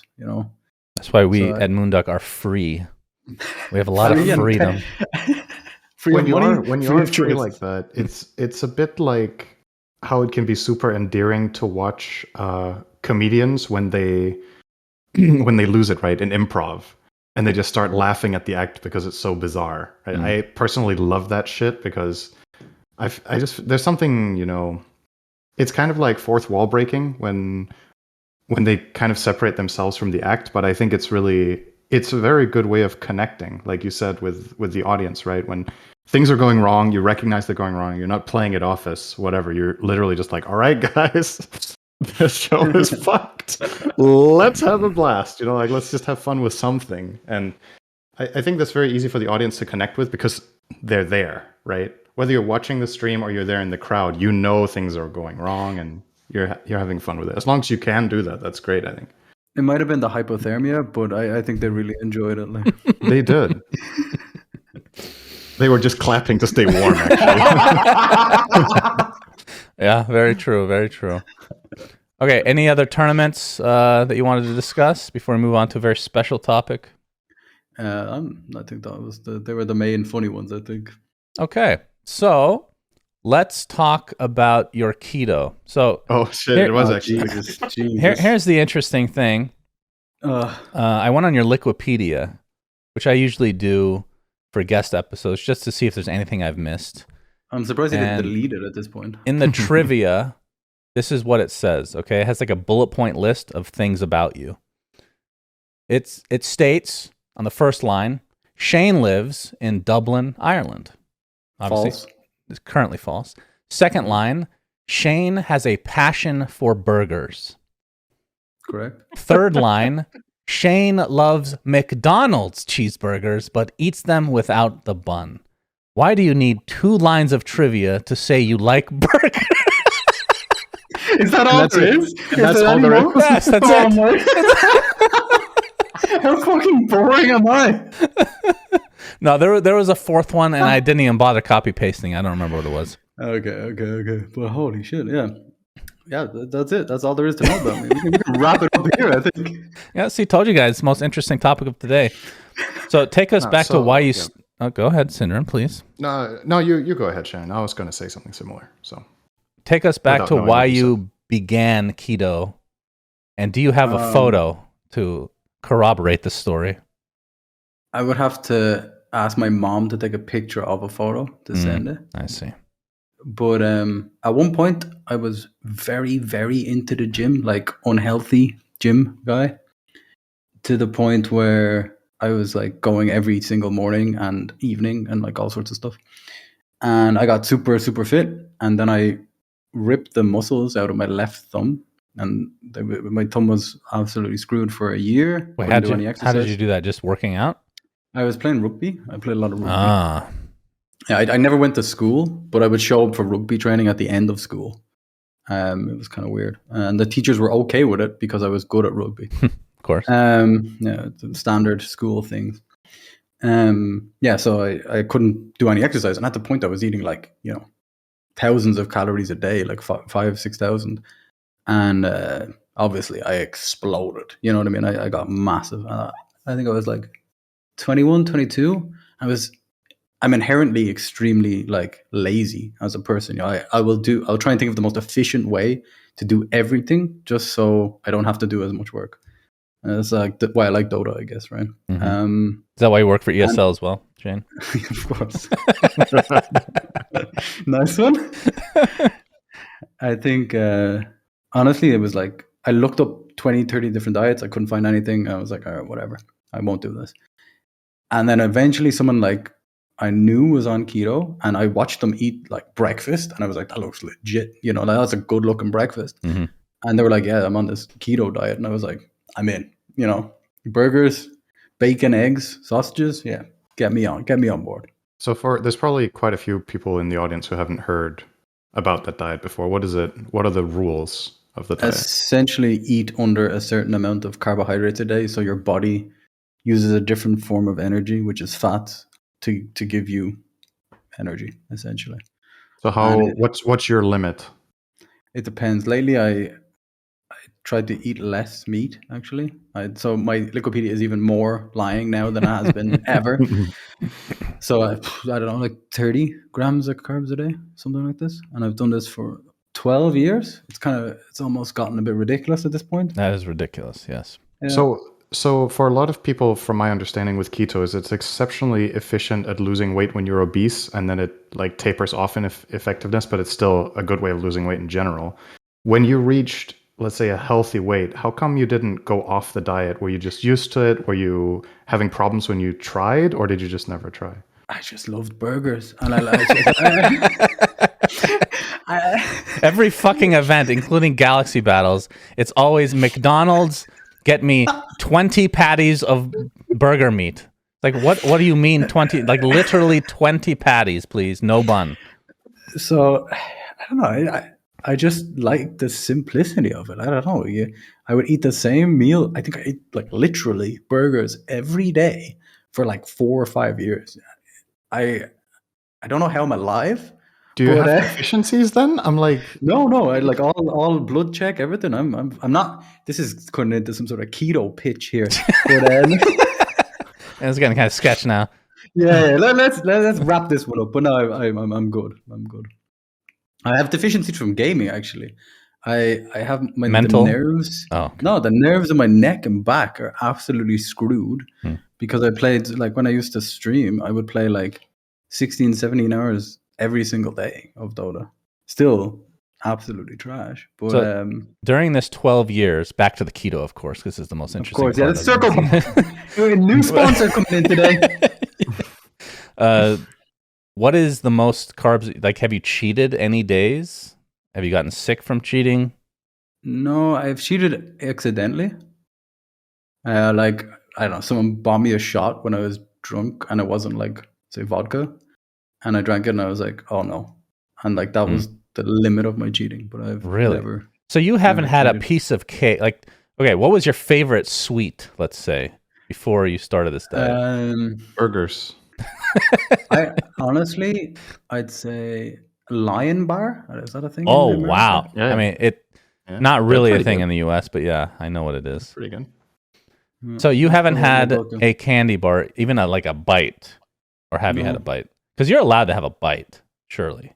That's why we at Moonduck are free. We have a lot of freedom. When you are free like that, it's a bit like how it can be super endearing to watch comedians when they when they lose it, right, in improv, and they just start laughing at the act because it's so bizarre. Right? I personally love that shit because I just there's something, you know, it's kind of like fourth wall breaking when they kind of separate themselves from the act, but I think it's a very good way of connecting, like you said, with the audience, right? When things are going wrong, you recognize they're going wrong, you're not playing it off as whatever, you're literally just like, all right, guys, this show is fucked. Let's have a blast, you know, like let's just have fun with something. And I think that's very easy for the audience to connect with because they're there, right? Whether you're watching the stream or you're there in the crowd, you know things are going wrong and you're having fun with it. As long as you can do that, that's great, I think. It might have been the hypothermia, but I think they really enjoyed it. Like. They did. They were just clapping to stay warm, actually. Yeah, very true. Very true. Okay, any other tournaments that you wanted to discuss before we move on to a very special topic? I think that was they were the main funny ones, I think. Okay, so let's talk about your keto. So, oh shit, it was actually. Jesus. Here's the interesting thing. I went on your Liquipedia, which I usually do for guest episodes, just to see if there's anything I've missed. I'm surprised you didn't delete it at this point. In the trivia, this is what it says. Okay, it has like a bullet point list of things about you. It states on the first line, Shane lives in Dublin, Ireland. Obviously, false. It's currently false. Second line, Shane has a passion for burgers. Correct. Third line, Shane loves McDonald's cheeseburgers, but eats them without the bun. Why do you need 2 lines of trivia to say you like burgers? Is that all there is? That's all there is? Yes, that's it. How fucking boring am I? No, there was a fourth one, and I didn't even bother copy pasting. I don't remember what it was. Okay. But holy shit, yeah. That's it. That's all there is to know about me. We can wrap it up here, I think. Yeah, see, told you guys, most interesting topic of today. So take us back to why you... go ahead, Syndrome, please. No, you go ahead, Shannon. I was going to say something similar. So take us back to why you began keto, and do you have a photo to corroborate the story? I would have to ask my mom to take a picture of a photo to send it. I see. But at one point, I was very, very into the gym, like unhealthy gym guy, to the point where I was like going every single morning and evening and like all sorts of stuff. And I got super, super fit. And then I ripped the muscles out of my left thumb. And my thumb was absolutely screwed for a year. Wait, how did you do that? Just working out? I was playing rugby. I played a lot of rugby. Yeah, I never went to school, but I would show up for rugby training at the end of school. It was kind of weird. And the teachers were okay with it because I was good at rugby. Of course. The standard school things. So I couldn't do any exercise. And at the point I was eating like, thousands of calories a day, like 6,000. And obviously I exploded. You know what I mean? I got massive. I think I was like 21, 22. I'm inherently extremely like lazy as a person. I'll try and think of the most efficient way to do everything just so I don't have to do as much work. That's like why I like Dota, I guess, right? Mm-hmm. Is that why you work for ESL as well, Shane? Of course. Nice one. I think, honestly, it was like, I looked up 20, 30 different diets. I couldn't find anything. I was like, all right, whatever. I won't do this. And then eventually someone like I knew was on keto, and I watched them eat like breakfast, and I was like, that looks legit. That's a good looking breakfast. Mm-hmm. And they were like, yeah, I'm on this keto diet. And I was like, I'm in, burgers, bacon, eggs, sausages. Yeah. Get me on board. So there's probably quite a few people in the audience who haven't heard about that diet before. What is it? What are the rules of the diet? Essentially eat under a certain amount of carbohydrates a day. So your body uses a different form of energy, which is fat, to give you energy, essentially. So what's your limit? It depends. Lately, I tried to eat less meat, actually. So my Liquipedia is even more lying now than it has been ever. So I don't know, like 30 grams of carbs a day, something like this. And I've done this for 12 years. It's almost gotten a bit ridiculous at this point. That is ridiculous. Yes. Yeah. So for a lot of people, from my understanding with ketos, it's exceptionally efficient at losing weight when you're obese, and then it like tapers off in effectiveness, but it's still a good way of losing weight in general. When you reached, let's say, a healthy weight, how come you didn't go off the diet? Were you just used to it? Were you having problems when you tried, or did you just never try? I just loved burgers, and Every fucking event, including Galaxy Battles, it's always McDonald's. Get me 20 patties of burger meat. Like, what do you mean 20? Like, literally 20 patties, please. No bun. So, I don't know. I just like the simplicity of it. I don't know. I would eat the same meal. I think I ate like literally burgers every day for like 4 or 5 years. I don't know how I'm alive. Do you have deficiencies then? I'm like, no. I like all blood check, everything. I'm not. This is going into some sort of keto pitch here. But it's getting kind of sketch now. Yeah. Let's wrap this one up. But no, I'm good. I'm good. I have deficiencies from gaming. Actually, I have my mental the nerves. Oh, okay. No, the nerves in my neck and back are absolutely screwed because I played like when I used to stream, I would play like 16, 17 hours every single day of Dota. Still absolutely trash. But so, during this 12 years, back to the keto, of course, because this is the most interesting. Of course, yeah. The circle. New sponsor coming in today. What is the most carbs? Like, have you cheated any days? Have you gotten sick from cheating? No, I've cheated accidentally. Like, I don't know, someone bought me a shot when I was drunk, and it wasn't like, say, vodka. And I drank it, and I was like, "Oh no!" And like that was the limit of my cheating. But I've never. So you haven't had a piece of cake, like, okay? What was your favorite sweet? Let's say before you started this diet. Burgers. I'd say Lion Bar. Is that a thing? Oh wow! Yeah. I mean, not really a thing in the U.S., but yeah, I know what it is. Pretty good. So you haven't had a candy bar, even like a bite, or have you had a bite? Because you're allowed to have a bite, surely.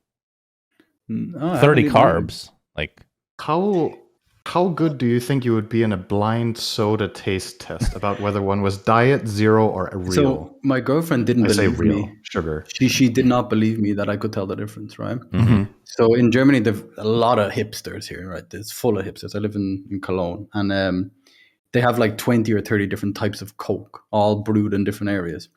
30 carbs, like how good do you think you would be in a blind soda taste test about whether one was diet, zero, or a real? So my girlfriend didn't believe me. Sugar. She did not believe me that I could tell the difference, right? Mm-hmm. So in Germany, there's a lot of hipsters here, right? It's full of hipsters. I live in Cologne, and they have like 20 or 30 different types of Coke, all brewed in different areas.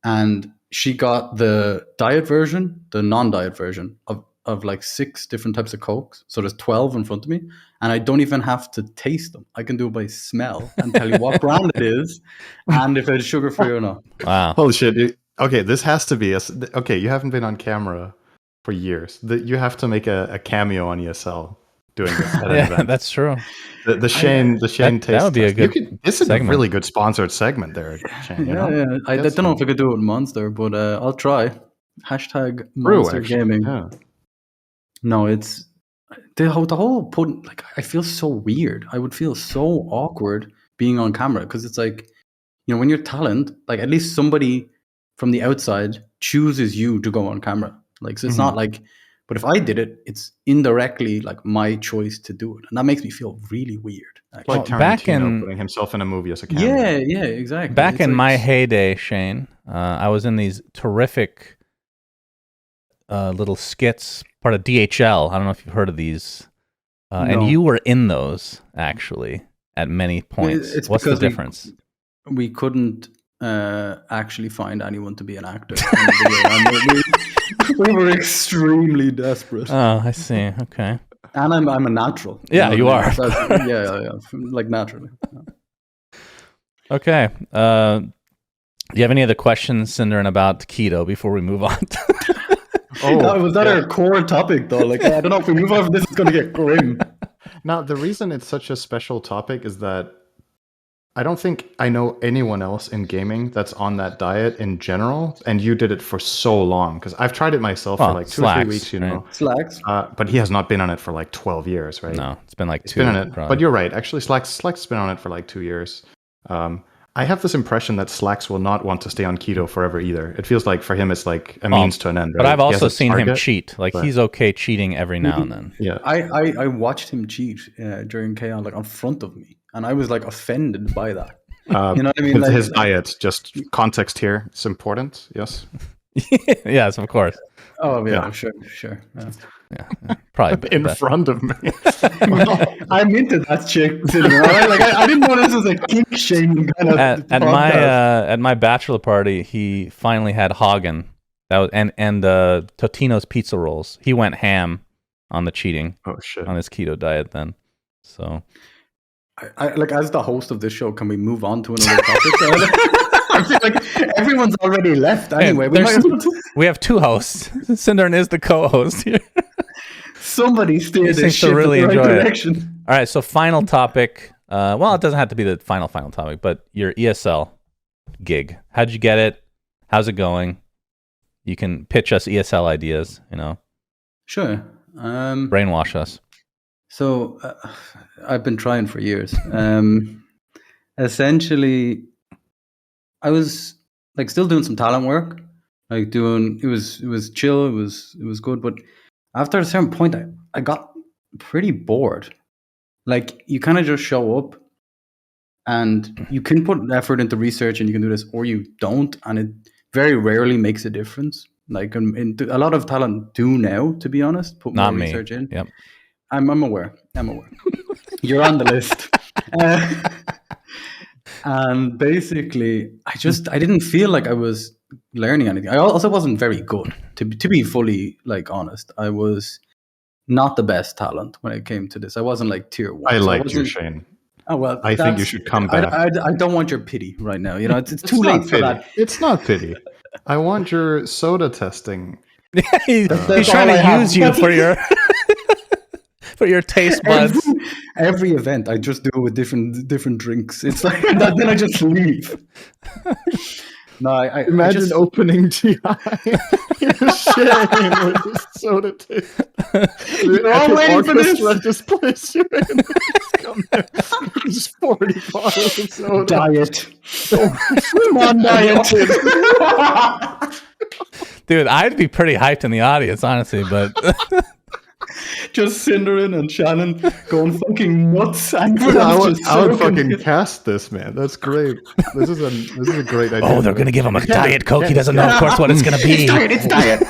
And she got the diet version, the non-diet version of like 6 different types of Cokes. So there's 12 in front of me, and I don't even have to taste them. I can do it by smell and tell you what brand it is and if it's sugar-free or not. Wow. Holy shit. Okay, this has to be okay, you haven't been on camera for years. You have to make a cameo on ESL doing this at an event. That's true. The Shane taste that would be a good this is segment. a really good sponsored segment there, Shane. Yeah. I don't know if I could do it with Monster, but I'll try. Hashtag Monster Gaming. Yeah. No, it's the whole put. Like, I feel so weird. I would feel so awkward being on camera because it's like, when you're talent, like at least somebody from the outside chooses you to go on camera. Like, so it's not like. But if I did it, it's indirectly like my choice to do it, and that makes me feel really weird. Like Tarantino putting himself in a movie as a camera. Yeah, exactly. Back in my heyday, Shane, I was in these terrific little skits, part of DHL. I don't know if you've heard of these, and you were in those actually at many points. What's the difference? We couldn't actually find anyone to be an actor. We were extremely desperate. Oh, I see. Okay. And I'm a natural. Yeah, you are. Yeah. Like naturally. Yeah. Okay. Do you have any other questions, Cinderin, about keto before we move on? Was that our core topic, though? Like, I don't know if we move on, this is going to get grim. Now, the reason it's such a special topic is that I don't think I know anyone else in gaming that's on that diet in general, and you did it for so long, because I've tried it myself for like 2 or 3 weeks, right? Slacks. But he has not been on it for like 12 years, right? No, it's been like 2. Been on it, but you're right. Actually, Slack's been on it for like 2 years. I have this impression that Slacks will not want to stay on keto forever either. It feels like for him it's like a means to an end. Right? But I've also seen him cheat. Like he's okay cheating every now and then. Yeah, I watched him cheat during K-On! Like on front of me, and I was like offended by that. You know what I mean? His diet, just context here, it's important. Yes. Yes, of course. Oh yeah. Sure. Yeah, probably in front of me. I'm into that chick. Like I didn't know this was a kink shaming kind of at my bachelor party. He finally had Hagen. That was and Totino's pizza rolls. He went ham on the cheating. Oh shit! On his keto diet then. So, I like as the host of this show, can we move on to another topic? I feel like everyone's already left anyway. We have two hosts. Cinderin is the co-host here. Somebody steer this ship really in the enjoy right it. direction. All right, so final topic. Well, it doesn't have to be the final topic, but your ESL gig. How'd you get it? How's it going? You can pitch us ESL ideas, Sure. Brainwash us. So I've been trying for years. Essentially, I was like still doing some talent work, like it was chill, it was good, but after a certain point I got pretty bored. Like you kind of just show up and you can put effort into research and you can do this, or you don't, and it very rarely makes a difference. Like a lot of talent do now, to be honest, put more research in. Yep. I'm aware. You're on the list. And basically, I didn't feel like I was learning anything. I also wasn't very good, to be fully like honest. I was not the best talent when it came to this. I wasn't like tier 1. I liked you, Shane. Oh well, I think you should come back. I don't want your pity right now. It's too late for that. It's not pity. I want your soda testing. He's trying to use you for your for your taste buds. Every event, I just do it with different drinks. It's like then I just leave. No, I imagine just, opening GI. You're sharing with this soda taste. You're all waiting for this. Just place you in. Come here. Just 40 bottles of soda. Diet. Come on, diet. Dude, I'd be pretty hyped in the audience, honestly, but just Cinderin and Shannon going fucking nuts. I would fucking cast this, man. That's great. This is a great idea. Oh, they're gonna give him a diet Coke. He doesn't know, of course, what it's gonna be. It's diet.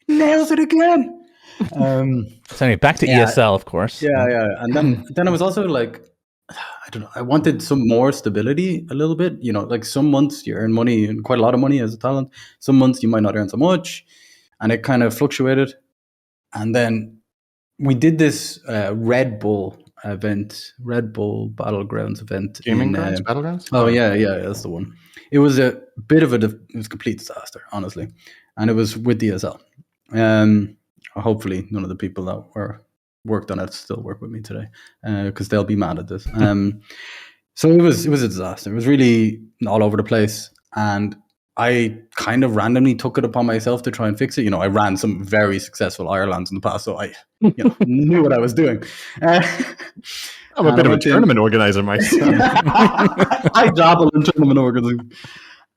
Nails it again. So anyway, back to ESL, of course. Yeah. And then I was also like, I don't know. I wanted some more stability a little bit. Like some months you earn money and quite a lot of money as a talent. Some months you might not earn so much. And it kind of fluctuated. And then we did this Red Bull Battlegrounds event. Gaming Grounds? Battlegrounds? Oh, yeah, that's the one. It was a bit of it was a complete disaster, honestly. And it was with DSL. Hopefully none of the people that worked on it still work with me today, because they'll be mad at this. So it was a disaster. It was really all over the place. And I kind of randomly took it upon myself to try and fix it. I ran some very successful Irelands in the past, so I knew what I was doing. I'm a bit of a tournament organizer myself. I dabble in tournament organizing.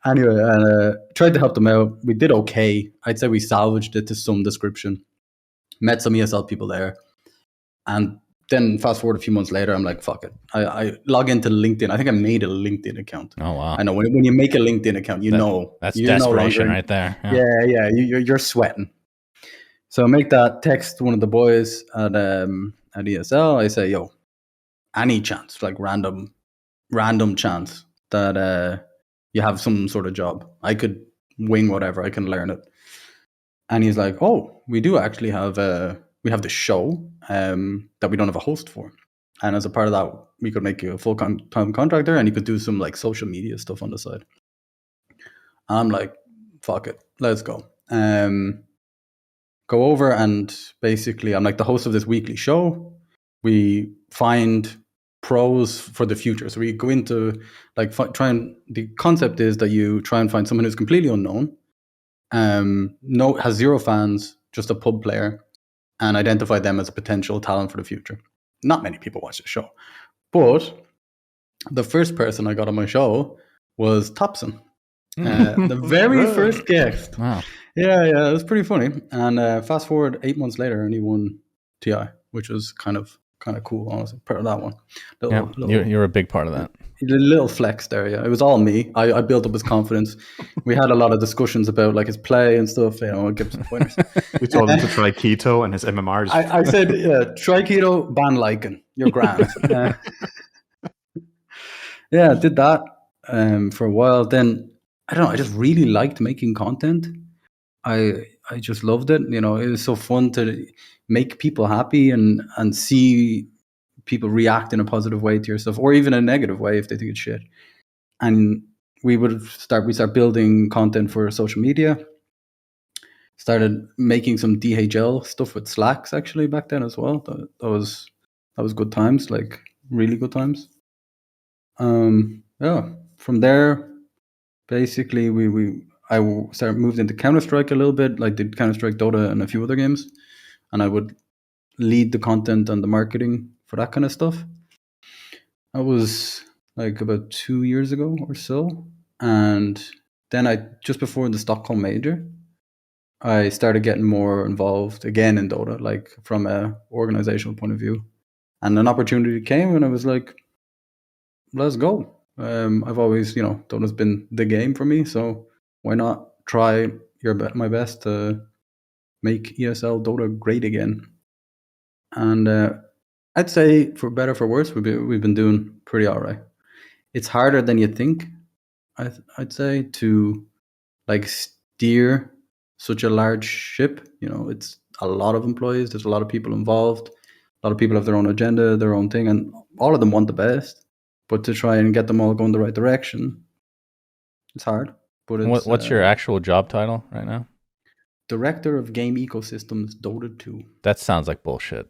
Anyway, tried to help them out. We did okay. I'd say we salvaged it to some description. Met some ESL people there. And then fast forward a few months later, I'm like, fuck it. I log into LinkedIn. I think I made a LinkedIn account. Oh, wow. I know. When you make a LinkedIn account, that's desperation right there. Yeah. You're sweating. So I make that, text one of the boys at ESL. I say, yo, any chance, like random chance that you have some sort of job. I could wing whatever. I can learn it. And he's like, oh, we do actually have we have the show that we don't have a host for. And as a part of that, we could make you a full-time contractor and you could do some like social media stuff on the side. I'm like, fuck it, let's go. Go over and basically I'm like the host of this weekly show. We find pros for the future. So we go into like the concept is that you try and find someone who's completely unknown, has zero fans, just a pub player, and identify them as a potential talent for the future. Not many people watch the show, but the first person I got on my show was Thompson. The very first guest. Wow. Yeah, it was pretty funny. And fast forward 8 months later, and he won TI, which was kind of cool, honestly. Part of that one. You're a big part of that. A little flex there, yeah. It was all me. I built up his confidence. We had a lot of discussions about like his play and stuff. I'll give some pointers. We told him to try keto and his MMRs. I said, try keto, ban lichen. You're grand. Yeah, I did that for a while. Then I don't know. I just really liked making content. I just loved it. It was so fun to make people happy and see people react in a positive way to your stuff, or even a negative way if they think it's shit. And we start building content for social media. Started making some DHL stuff with Slacks actually back then as well. That was good times, like really good times. Yeah. From there, basically I moved into Counter-Strike a little bit. Like did Counter-Strike, Dota, and a few other games, and I would lead the content and the marketing for that kind of stuff. That was like about 2 years ago or so, and then just before the Stockholm Major, I started getting more involved again in Dota, like from a organizational point of view, and an opportunity came, and I was like, let's go. I've always, Dota's been the game for me, so why not try my best to make ESL Dota great again? And I'd say, for better for worse, we've been doing pretty all right. It's harder than you think, I'd say, to like steer such a large ship. It's a lot of employees. There's a lot of people involved. A lot of people have their own agenda, their own thing, and all of them want the best. But to try and get them all going the right direction, it's hard. But what's your actual job title right now? Director of Game Ecosystems, Dota 2. That sounds like bullshit.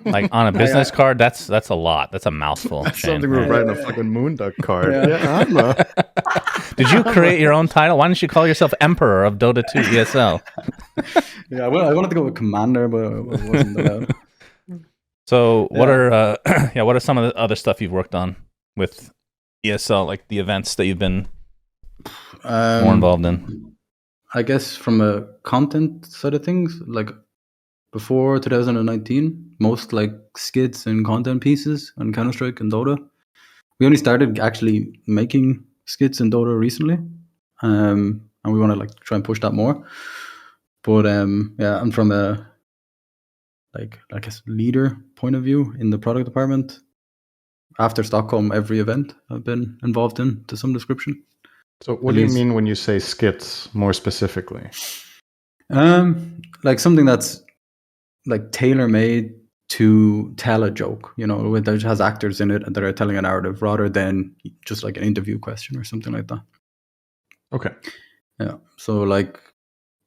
Like on a business card, that's a lot. That's a mouthful. That's something we're writing a fucking Moonduck card. Yeah. Did you create your own title? Why don't you call yourself Emperor of Dota 2 ESL? Yeah, well, I wanted to go with Commander, but it wasn't allowed. So what are some of the other stuff you've worked on with ESL, like the events that you've been more involved in? I guess from a content side of things, like before 2019, most like skits and content pieces on Counter-Strike and Dota. We only started actually making skits in Dota recently, and we want to like try and push that more. But I'm from a like I guess leader point of view in the product department. After Stockholm, every event I've been involved in to some description. So what do you mean when you say skits more specifically? Like something that's like tailor-made to tell a joke, that has actors in it that are telling a narrative rather than just like an interview question or something like that. Okay. Yeah. So like,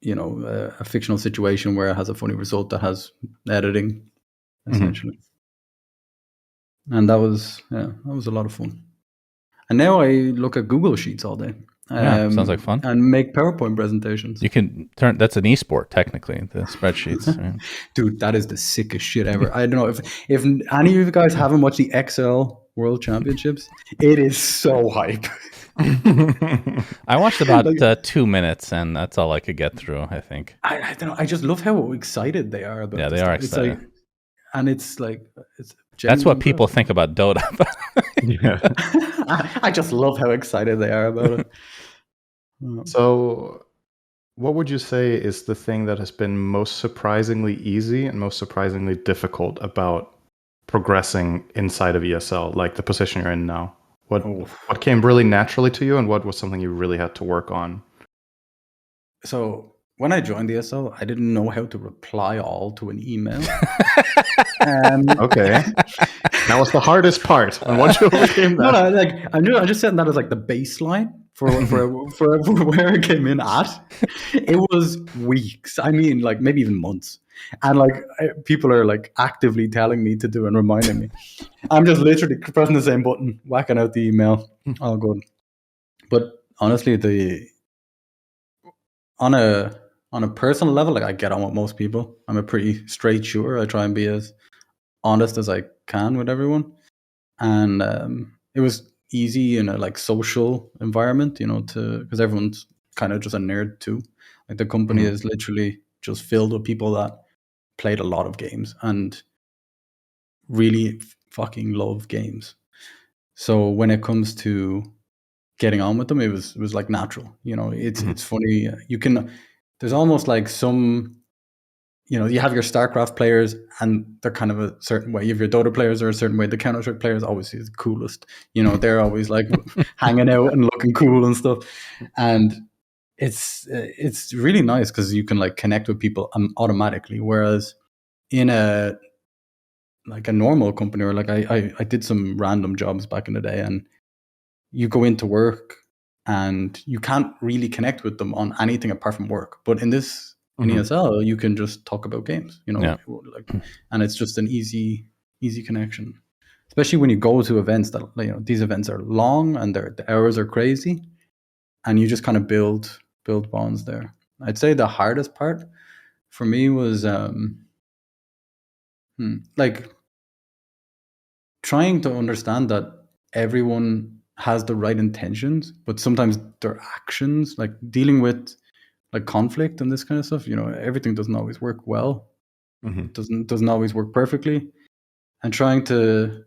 a fictional situation where it has a funny result that has editing, essentially. Mm-hmm. And that was a lot of fun. And now I look at Google Sheets all day. Sounds like fun. And make PowerPoint presentations. You can that's an esport, technically, the spreadsheets. Right? Dude, that is the sickest shit ever. I don't know if any of you guys haven't watched the XL World Championships, it is so hype. I watched about 2 minutes, and that's all I could get through, I think. I don't know. I just love how excited they are about it. Yeah, they are excited. It's that's what people think about Dota. Yeah. I just love how excited they are about it. So what would you say is the thing that has been most surprisingly easy and most surprisingly difficult about progressing inside of ESL, like the position you're in now? What came really naturally to you, and what was something you really had to work on? So when I joined ESL, I didn't know how to reply all to an email. Okay. That was the hardest part. And once you overcame that. I just said that as like the baseline for where I came in at. It was weeks. I mean, like maybe even months. And like people are like actively telling me to do and reminding me. I'm just literally pressing the same button, whacking out the email. All good. But honestly, on a personal level, like I get on with most people. I'm a pretty straight shooter. I try and be as honest as I can with everyone. and it was easy in a like social environment, because everyone's kind of just a nerd too. Like the company is literally just filled with people that played a lot of games and really fucking love games. So when it comes to getting on with them, it was like natural. It's funny. There's almost like some, you have your StarCraft players and they're kind of a certain way. You have your Dota players are a certain way. The Counter-Strike players obviously is the coolest. They're always like hanging out and looking cool and stuff. And it's really nice because you can like connect with people automatically. Whereas in a normal company, or like I did some random jobs back in the day, and you go into work and you can't really connect with them on anything apart from work. But in ESL, you can just talk about games, and it's just an easy connection. Especially when you go to events that these events are long and the hours are crazy, and you just kind of build bonds there. I'd say the hardest part for me was like trying to understand that everyone has the right intentions, but sometimes their actions, like dealing with like conflict and this kind of stuff, everything doesn't always work well. It doesn't always work perfectly. And trying to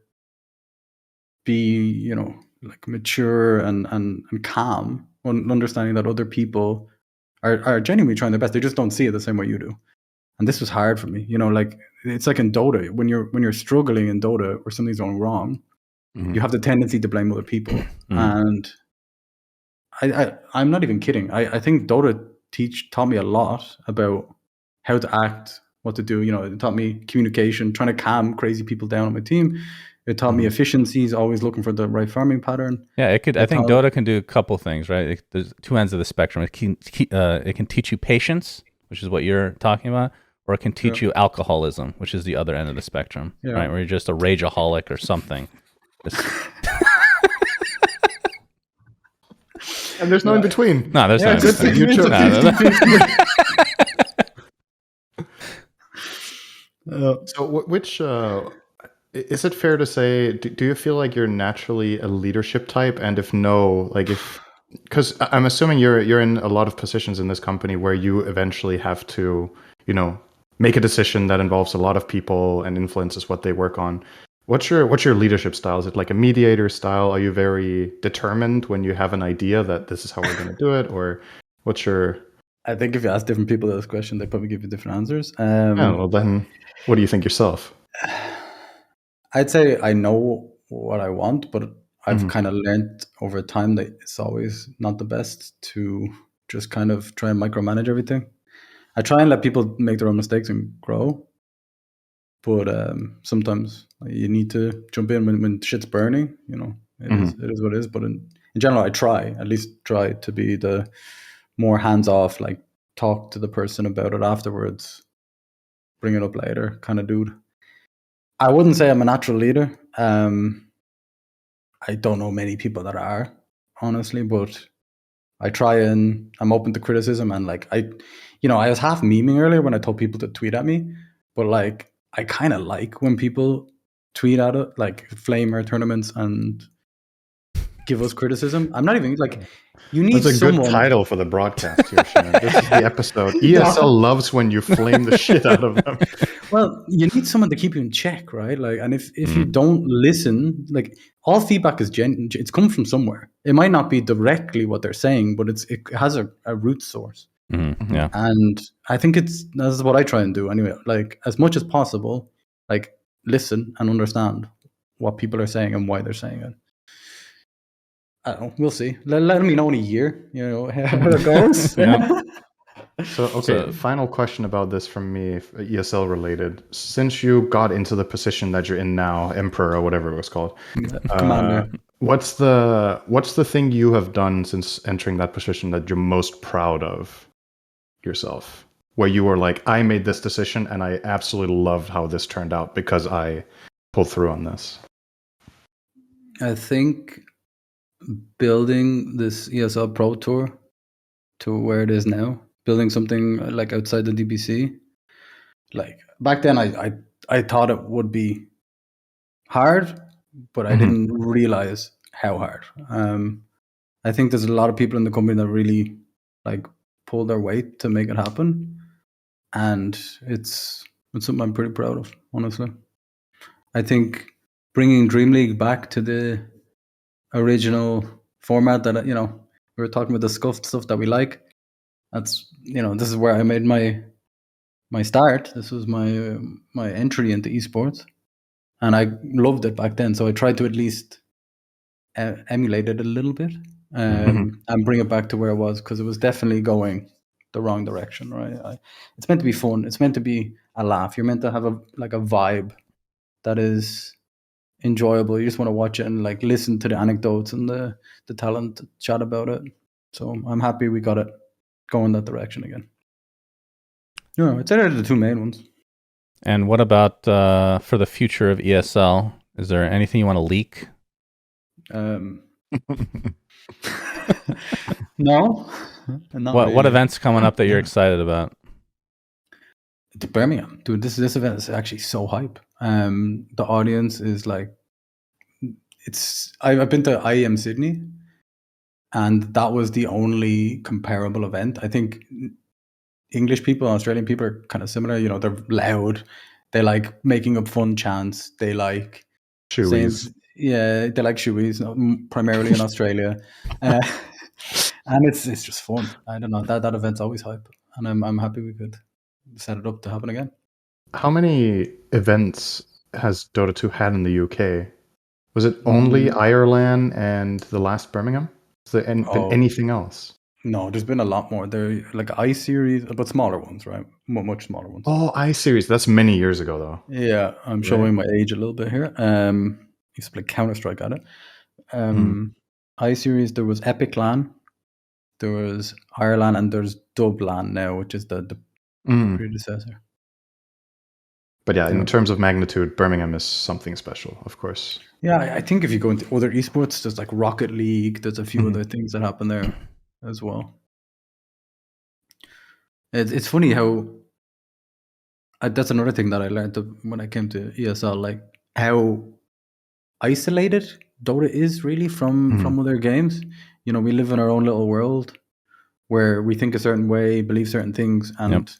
be, like mature and calm, understanding that other people are genuinely trying their best. They just don't see it the same way you do. And this was hard for me. Like it's like in Dota, when you're struggling in Dota or something's going wrong, you have the tendency to blame other people. And I'm not even kidding. I think Dota taught me a lot about how to act, what to do. It taught me communication, trying to calm crazy people down on my team. It taught me efficiencies, always looking for the right farming pattern. Yeah, I think Dota can do a couple things, right? There's two ends of the spectrum. It can teach you patience, which is what you're talking about, or it can teach you alcoholism, which is the other end of the spectrum, right? Where you're just a rageaholic or something. And there's no in between. No, there's no in between. You So, which is it fair to say? Do you feel like you're naturally a leadership type? And if no, because I'm assuming you're in a lot of positions in this company where you eventually have to, make a decision that involves a lot of people and influences what they work on. What's your leadership style? Is it like a mediator style? Are you very determined when you have an idea that this is how we're going to do it, or what's your? I think if you ask different people this question, they probably give you different answers. Well, then, what do you think yourself? I'd say I know what I want, but I've kind of learned over time that it's always not the best to just kind of try and micromanage everything. I try and let people make their own mistakes and grow, but sometimes you need to jump in when shit's burning. It is what it is. But in general, I at least try to be the more hands-off, like talk to the person about it afterwards, bring it up later kind of dude. I wouldn't say I'm a natural leader. I don't know many people that are, honestly, but I try, and I'm open to criticism. And like I was half memeing earlier when I told people to tweet at me, but like I kind of like when people tweet at it, like flame our tournaments and give us criticism. I'm not even like, you need That's a someone. good title for the broadcast here, Shannon. This is the episode. ESL loves when you flame the shit out of them. Well, you need someone to keep you in check, right? Like, and if you don't listen, like all feedback is it's come from somewhere. It might not be directly what they're saying, but it has a root source. Yeah. And I think that's what I try and do anyway. Like as much as possible, like listen and understand what people are saying and why they're saying it. I don't know. We'll see. Let me know in a year, how it goes. So, final question about this from me, ESL related. Since you got into the position that you're in now, Emperor or whatever it was called, Commander. What's the thing you have done since entering that position that you're most proud of yourself? Where you were like, I made this decision and I absolutely loved how this turned out because I pulled through on this. I think building this ESL Pro Tour to where it is now, building something like outside the DBC. Like back then, I thought it would be hard, but I didn't realize how hard. I think there's a lot of people in the company that really like pull their weight to make it happen, and it's something I'm pretty proud of, honestly. I think bringing Dream League back to the original format that we were talking about, the scuffed stuff that we like. That's this is where I made my start. This was my entry into esports, and I loved it back then. So I tried to at least emulate it a little bit and bring it back to where it was, because it was definitely going the wrong direction. Right? It's meant to be fun. It's meant to be a laugh. You're meant to have a vibe that is enjoyable. You just want to watch it and like listen to the anecdotes and the talent chat about it. So I'm happy we got it going that direction again. No, it's either the two main ones. And what about for the future of ESL? Is there anything you want to leak? No. What events coming up that you're excited about? The Birmingham, dude. This event is actually so hype. The audience is like, I've been to IEM Sydney, and that was the only comparable event. I think English people and Australian people are kind of similar. They're loud. They like making up fun chants. They like shoeies. Yeah, they like shoeies, primarily in Australia, and it's just fun. I don't know, that event's always hype, and I'm happy we could set it up to happen again. How many events has Dota 2 had in the UK? Was it only Ireland and the last Birmingham? Has there been anything else? No, there's been a lot more. They're like I-Series, but smaller ones, right? Much smaller ones. Oh, I-Series. That's many years ago, though. Yeah, I'm showing my age a little bit here. Used to play Counter-Strike at it. I-Series, there was Epic LAN, there was Ireland, and there's Dub LAN now, which is the predecessor. But yeah, in terms of magnitude, Birmingham is something special, of course. Yeah, I think if you go into other esports, there's like Rocket League, there's a few other things that happen there as well. It's funny how that's another thing that I learned when I came to ESL, like how isolated Dota is really from other games. We live in our own little world where we think a certain way, believe certain things, and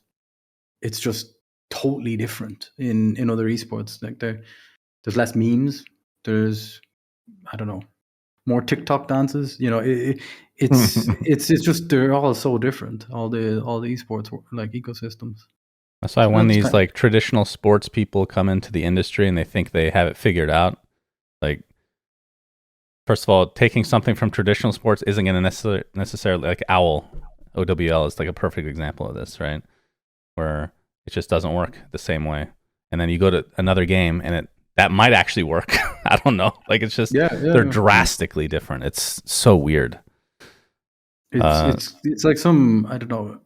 it's just totally different in other esports. Like there's less memes. There's, I don't know, more TikTok dances. It's just, they're all so different. All the esports like ecosystems. That's why when these like traditional sports people come into the industry and they think they have it figured out, like, first of all, taking something from traditional sports isn't going to necessarily, like OWL is like a perfect example of this, right? Where it just doesn't work the same way. And then you go to another game and that might actually work. I don't know. Like, it's just, they're drastically different. It's so weird. It's like some, I don't know,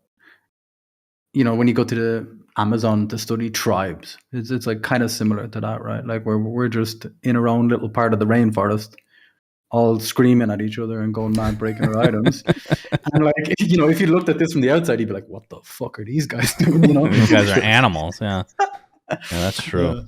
when you go to the Amazon to study tribes, it's like kind of similar to that, right? Like we're just in our own little part of the rainforest, all screaming at each other and going mad, breaking our items. And like, if you looked at this from the outside, you'd be like, what the fuck are these guys doing? These guys are animals. Yeah, that's true.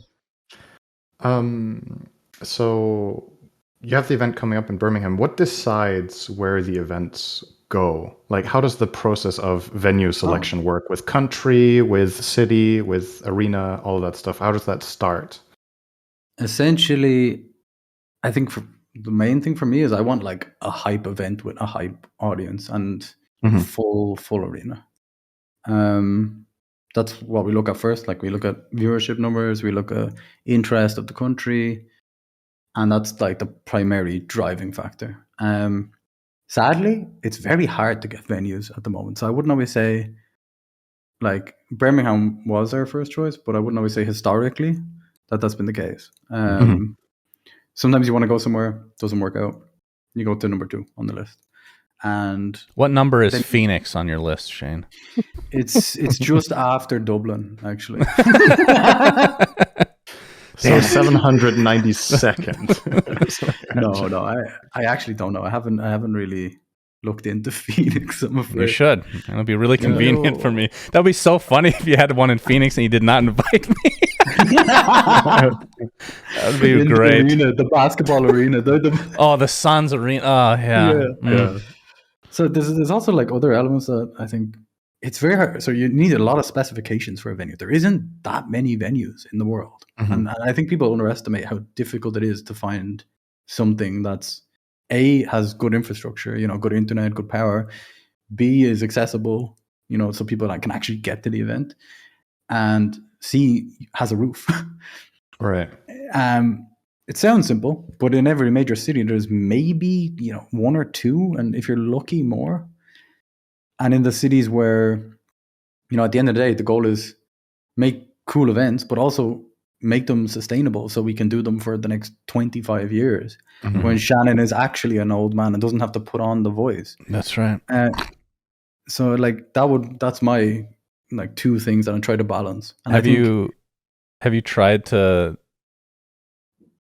So you have the event coming up in Birmingham. What decides where the events go? Like, how does the process of venue selection work with country, with city, with arena, all of that stuff? How does that start? Essentially, I think the main thing for me is I want like a hype event with a hype audience and full arena. That's what we look at first. Like, we look at viewership numbers, we look at interest of the country, and that's like the primary driving factor. Sadly, it's very hard to get venues at the moment. So I wouldn't always say, like, Birmingham was our first choice, but I wouldn't always say historically that's been the case. Sometimes you want to go somewhere, doesn't work out, you go to number 2 on the list. And what number is Phoenix on your list, Shane? It's just after Dublin, actually. So 792nd. No, I actually don't know. I haven't really looked into Phoenix, I'm afraid. You should. It would be really convenient for me. That would be so funny if you had one in Phoenix and you did not invite me. That'd be In great. the arena, the basketball arena. Oh, the Suns arena. Oh, yeah. Yeah. So there's also like other elements that I think it's very hard. So you need a lot of specifications for a venue. There isn't that many venues in the world, and I think people underestimate how difficult it is to find something that's has good infrastructure, good internet, good power. B is accessible, so people that can actually get to the event, and C has a roof. Right. It sounds simple, but in every major city, there's maybe one or two, and if you're lucky, more. And in the cities where, at the end of the day, the goal is make cool events, but also make them sustainable so we can do them for the next 25 years. When Shannon is actually an old man and doesn't have to put on the voice. That's right. So like that's my like two things that I try to balance. And have you tried to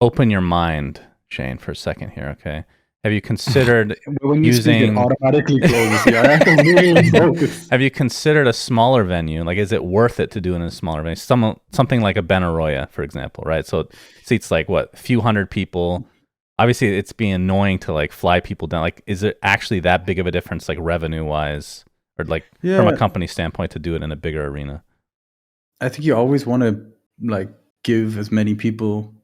open your mind, Shane, for a second here? Okay. Have you considered when you using speak, it automatically closes? Yeah, I have to really focus. Have you considered a smaller venue? Like, is it worth it to do in a smaller venue? Something like a Benaroya, for example, right? So it seats like a few hundred people. Obviously, it's being annoying to like fly people down. Like, is it actually that big of a difference, like revenue wise, or like from a company standpoint, to do it in a bigger arena? I think you always want to like give as many people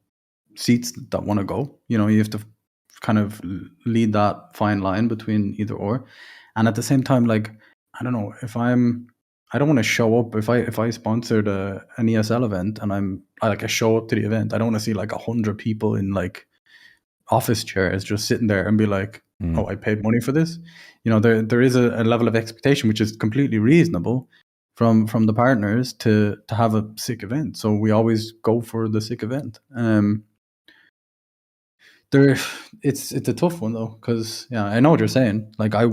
seats that want to go. You have to kind of lead that fine line between either or. And at the same time, like, I don't know, I don't want to show up if I sponsored an ESL event and I show up to the event, I don't want to see like 100 people in like office chairs just sitting there and be like, oh, I paid money for this. There is a level of expectation which is completely reasonable from the partners to have a sick event. So we always go for the sick event. It's a tough one though, because I know what you're saying. Like, I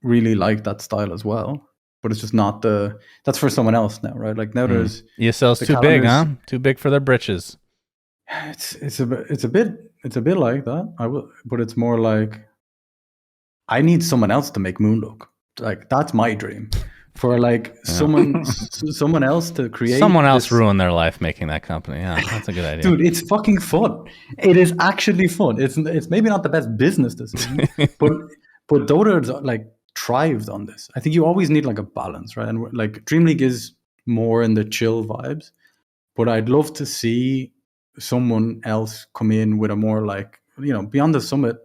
really like that style as well, but it's just not that's for someone else now, right? Like now there's ESL's too big, huh? Too big for their britches. It's a bit like that. But it's more like I need someone else to make Moonlook. Like, that's my dream. For like someone else to create. Someone else ruined their life making that company. Yeah, that's a good idea. Dude, it's fucking fun. It is actually fun. It's maybe not the best business decision, but Dota's like thrived on this. I think you always need like a balance, right? And like Dream League is more in the chill vibes, but I'd love to see someone else come in with a more like, Beyond the Summit.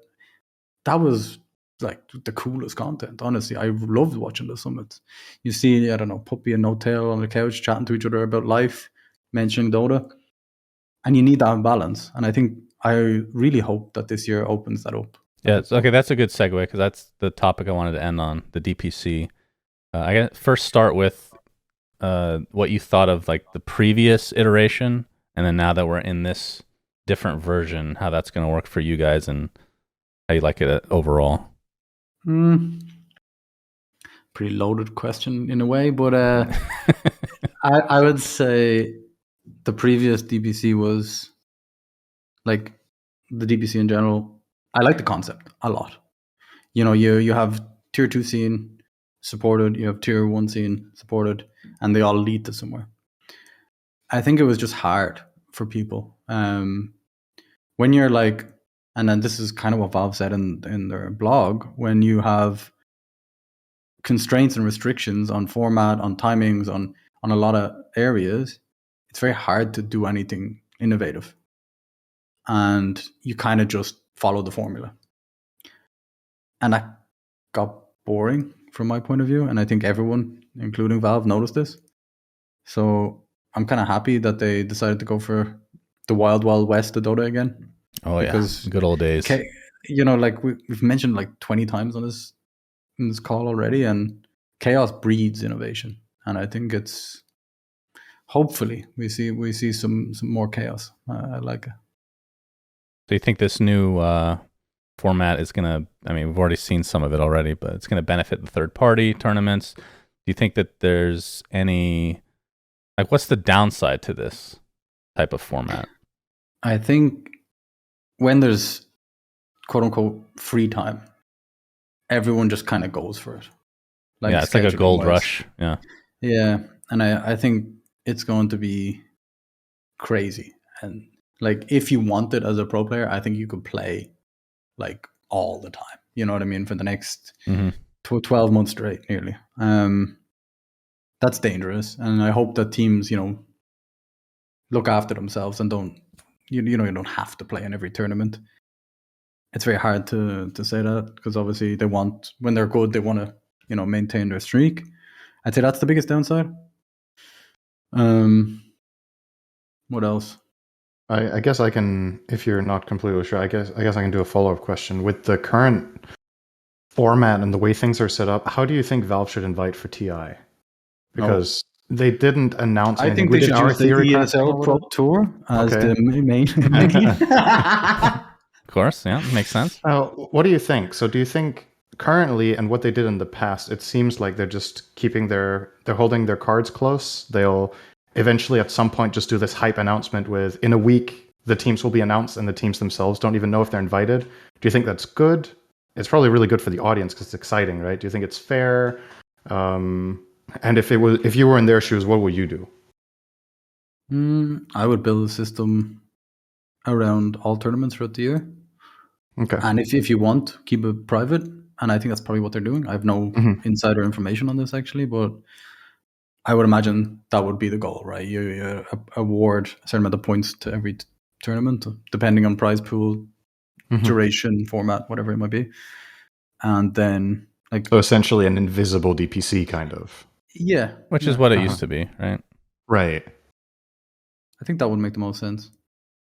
That was like the coolest content. Honestly, I loved watching the summits. You see, I don't know, Puppy and No Tail on the couch chatting to each other about life, mentioning Dota, and you need that balance. And I really hope that this year opens that up. Yeah, okay, that's a good segue because that's the topic I wanted to end on, the DPC. I guess first start with what you thought of like the previous iteration, and then now that we're in this different version, how that's going to work for you guys and how you like it overall. Pretty loaded question in a way, but I would say the previous DPC was like the DPC in general. I like the concept a lot. You have tier 2 scene supported, you have tier 1 scene supported, and they all lead to somewhere. I think it was just hard for people. When you're like, and then this is kind of what Valve said in their blog, when you have constraints and restrictions on format, on timings, on a lot of areas, it's very hard to do anything innovative. And you kind of just follow the formula. And that got boring from my point of view. And I think everyone, including Valve, noticed this. So I'm kind of happy that they decided to go for the Wild Wild West of Dota again. Oh, because good old days. Like we've mentioned like 20 times in this call already, and chaos breeds innovation. And I think it's hopefully we see some more chaos. I like it. So you think this new format is going to, I mean, we've already seen some of it already, but it's going to benefit the third-party tournaments. Do you think that there's any, like, what's the downside to this type of format? I think when there's quote-unquote free time, everyone just kind of goes for it. Like, yeah, it's like a gold rush. Yeah. Yeah, and I think it's going to be crazy. And like, if you wanted as a pro player, I think you could play like all the time. You know what I mean? For the next 12 months straight, nearly. That's dangerous, and I hope that teams, look after themselves and don't, you don't have to play in every tournament. It's very hard to say that, because obviously when they're good, they want to, maintain their streak. I'd say that's the biggest downside. What else? I guess I can, if you're not completely sure, I guess I can do a follow-up question. With the current format and the way things are set up, how do you think Valve should invite for TI? Because they didn't announce anything. I think they should use the ESL Pro Tour as the main. Of course, yeah, makes sense. What do you think? So do you think currently, and what they did in the past, it seems like they're just they're holding their cards close. They'll eventually at some point just do this hype announcement with, in a week, the teams will be announced, and the teams themselves don't even know if they're invited. Do you think that's good? It's probably really good for the audience because it's exciting, right? Do you think it's fair? And if you were in their shoes, what would you do? I would build a system around all tournaments throughout the year. Okay. And if you want, keep it private. And I think that's probably what they're doing. I have no insider information on this, actually, but I would imagine that would be the goal, right? You award a certain amount of points to every tournament, depending on prize pool, duration, format, whatever it might be. And then, so essentially an invisible DPC kind of. Yeah. Which is what it used to be, right? Right. I think that would make the most sense.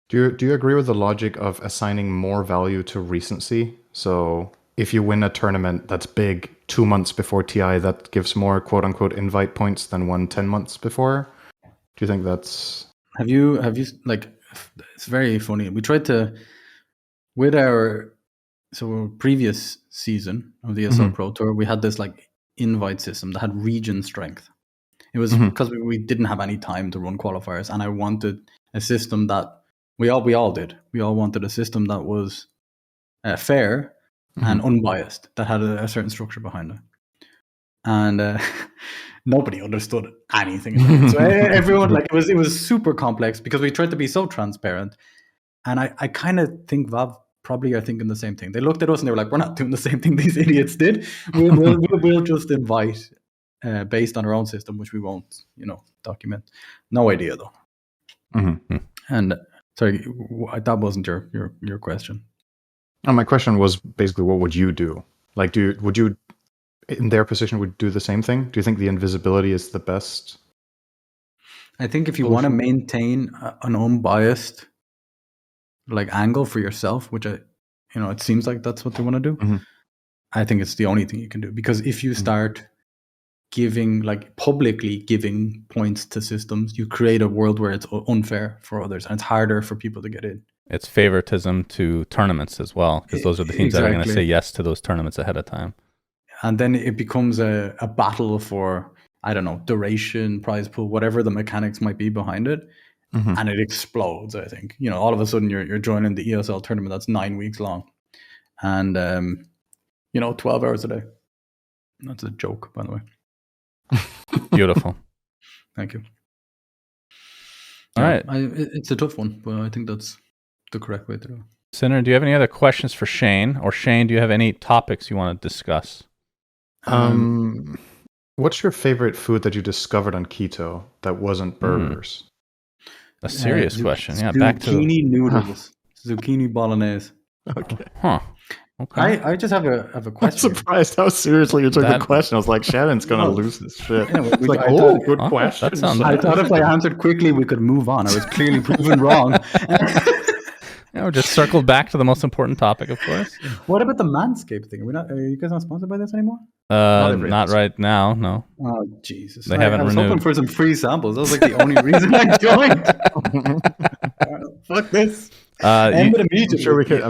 Do you agree with the logic of assigning more value to recency? So if you win a tournament that's big 2 months before TI, that gives more quote unquote invite points than 10 months before? Do you think that's... Have you it's very funny. We tried to, with our previous season of the ESL Pro Tour, we had this invite system that had region strength. It was because we didn't have any time to run qualifiers, and I wanted a system that we all did. We all wanted a system that was fair and unbiased, that had a certain structure behind it. And nobody understood anything about it. So everyone, it was super complex because we tried to be so transparent. And I kind of think Valve probably are thinking the same thing. They looked at us and they were like, we're not doing the same thing these idiots did. We'll just invite based on our own system, which we won't, document. No idea, though. And sorry, that wasn't your question. My question was basically, what would you do? Would you, in their position, would do the same thing? Do you think the invisibility is the best? I think if you want to maintain an unbiased angle for yourself, which it seems like that's what they want to do. I think it's the only thing you can do, because if you start giving publicly giving points to systems, you create a world where it's unfair for others, and it's harder for people to get in. It's favoritism to tournaments as well, because those are the teams that are going to say yes to those tournaments ahead of time. And then it becomes a battle for, I don't know, duration, prize pool, whatever the mechanics might be behind it. And it explodes, I think. All of a sudden you're joining the ESL tournament that's 9 weeks long. And, 12 hours a day. That's a joke, by the way. Beautiful. Thank you. All right. It's a tough one, but I think that's the correct way to do it. Sinner, do you have any other questions for Shane? Or Shane, do you have any topics you want to discuss? What's your favorite food that you discovered on keto that wasn't burgers? A serious question. Yeah, back to zucchini noodles, zucchini bolagnese. Okay. Huh. Okay. I just have a question. I'm surprised how seriously you took the question. I was like, Shannon's gonna lose this shit. Yeah, good question. I thought if I answered quickly, we could move on. I was clearly proven wrong. We just circled back to the most important topic, of course. What about the Manscaped thing? Are you guys not sponsored by this anymore? Not right now, no. Oh, Jesus. They haven't renewed. I was hoping for some free samples. That was the only reason I joined. Fuck this. I'm sure we can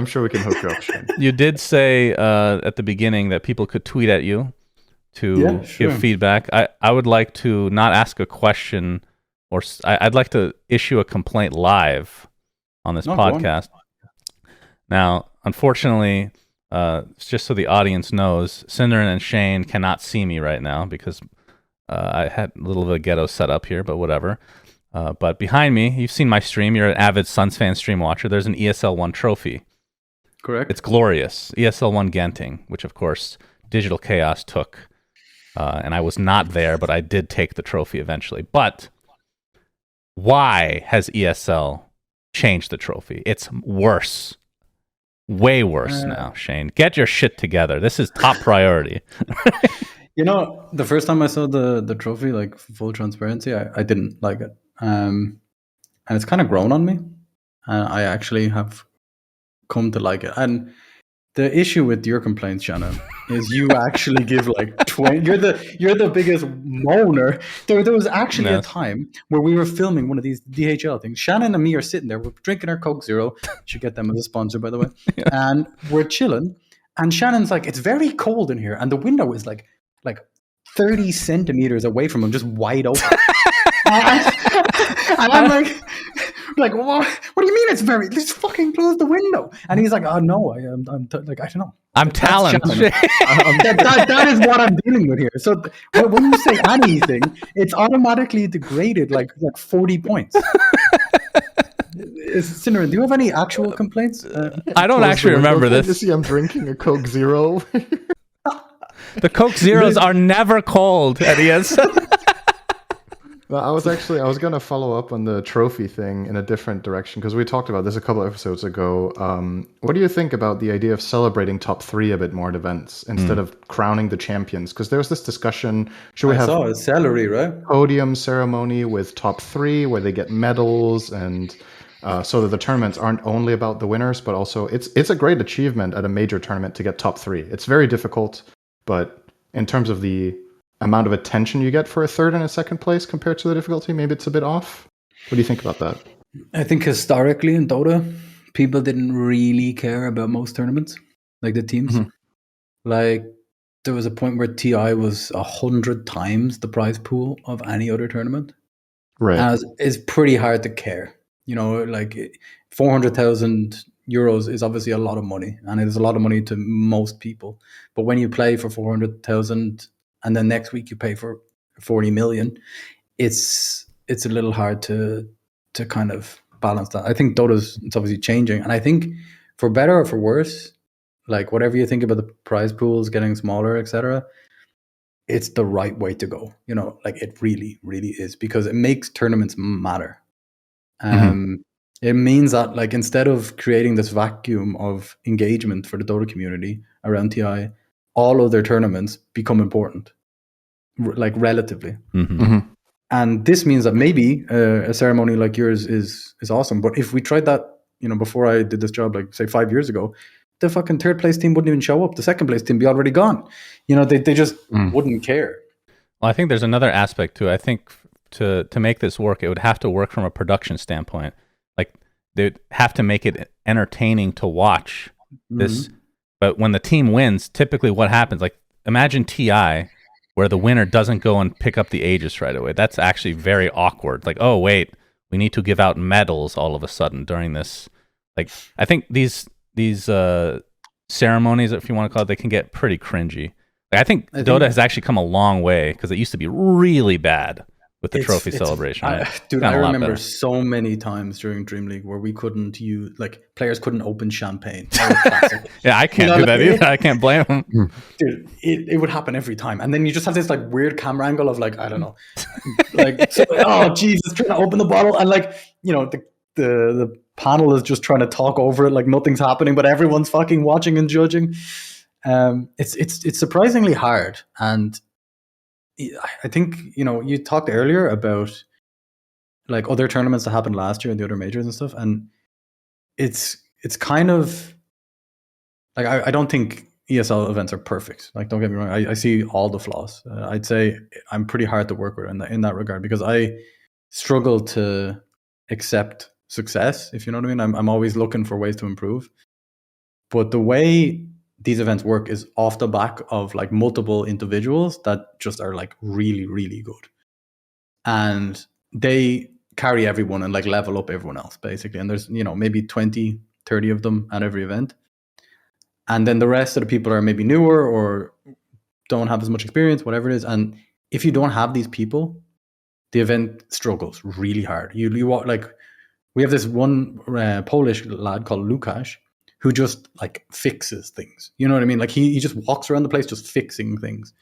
hook you up, Shane. You did say at the beginning that people could tweet at you to give feedback. I would like to not ask a question, or I'd like to issue a complaint live on this podcast. Now, unfortunately, just so the audience knows, Cinder and Shane cannot see me right now because I had a little bit of ghetto set up here, but whatever. But behind me, you've seen my stream. You're an avid Suns fan stream watcher. There's an ESL 1 trophy. Correct. It's glorious. ESL 1 Genting, which of course Digital Chaos took. And I was not there, but I did take the trophy eventually. But why has ESL changed the trophy? It's worse. Way worse now, Shane. Get your shit together. This is top priority. The first time I saw the trophy, like full transparency, I didn't like it. And it's kind of grown on me. And I actually have come to like it. And the issue with your complaints, Shannon, is you actually give like 20. You're the biggest moaner. There was actually a time where we were filming one of these DHL things. Shannon and me are sitting there. We're drinking our Coke Zero. Should get them as a sponsor, by the way. Yeah. And we're chilling. And Shannon's like, it's very cold in here, and the window is like 30 centimeters away from him, just wide open. And I'm like, what do you mean it's very? Just fucking close the window. And he's like, oh no, I don't know. I'm talented. That is what I'm dealing with here. So when you say anything, it's automatically degraded like 40 points. Cinnamon, do you have any actual complaints? I don't actually remember this. I'm drinking a Coke Zero. The Coke Zeros are never cold at ESL. Well, I was going to follow up on the trophy thing in a different direction, because we talked about this a couple of episodes ago. What do you think about the idea of celebrating top 3 a bit more at events instead of crowning the champions? Because there was this discussion, should we have a salary, right? Podium ceremony with top 3 where they get medals, and so that the tournaments aren't only about the winners, but also it's a great achievement at a major tournament to get top 3. It's very difficult, but in terms of the amount of attention you get for a third and a second place compared to the difficulty, maybe it's a bit off. What do you think about that? I think historically in Dota, people didn't really care about most tournaments, like the teams. Mm-hmm. Like there was a point where TI was 100 times the prize pool of any other tournament. Right. And it's pretty hard to care. Like 400,000 euros is obviously a lot of money, and it is a lot of money to most people. But when you play for 400,000 and then next week you pay for 40 million, it's a little hard to kind of balance that. I think it's obviously changing, and I think for better or for worse, like whatever you think about the prize pools getting smaller, etc., it's the right way to go. Like it really, really is, because it makes tournaments matter. It means that like instead of creating this vacuum of engagement for the Dota community around TI, all of their tournaments become important, like relatively. And this means that maybe a ceremony like yours is awesome. But if we tried that, before I did this job, like say 5 years ago, the fucking third place team wouldn't even show up. The second place team be already gone. They just wouldn't care. Well, I think there's another aspect too. I think to make this work, it would have to work from a production standpoint. Like they'd have to make it entertaining to watch this. But when the team wins, typically what happens, like imagine TI where the winner doesn't go and pick up the Aegis right away. That's actually very awkward. Like, oh, wait, we need to give out medals all of a sudden during this. Like, I think these ceremonies, if you want to call it, they can get pretty cringy. Like, I think Dota has actually come a long way, because it used to be really bad with the trophy celebration. Right? I remember so many times during Dream League where we couldn't players couldn't open champagne. Yeah, I can't do that either. I can't blame them. Dude, it would happen every time. And then you just have this like weird camera angle of like, I don't know, like, oh Jesus, trying to open the bottle, and like, the panel is just trying to talk over it like nothing's happening, but everyone's fucking watching and judging. It's surprisingly hard. And I think, you talked earlier about like other tournaments that happened last year and the other majors and stuff. And it's kind of like, I don't think ESL events are perfect. Like, don't get me wrong. I see all the flaws. I'd say I'm pretty hard to work with in that regard, because I struggle to accept success, if you know what I mean. I'm always looking for ways to improve. But the way these events work is off the back of like multiple individuals that just are like really, really good. And they carry everyone and like level up everyone else basically. And there's, maybe 20, 30 of them at every event. And then the rest of the people are maybe newer or don't have as much experience, whatever it is. And if you don't have these people, the event struggles really hard. You like, we have this one Polish lad called Lukasz who just like fixes things. You know what I mean? Like he just walks around the place just fixing things.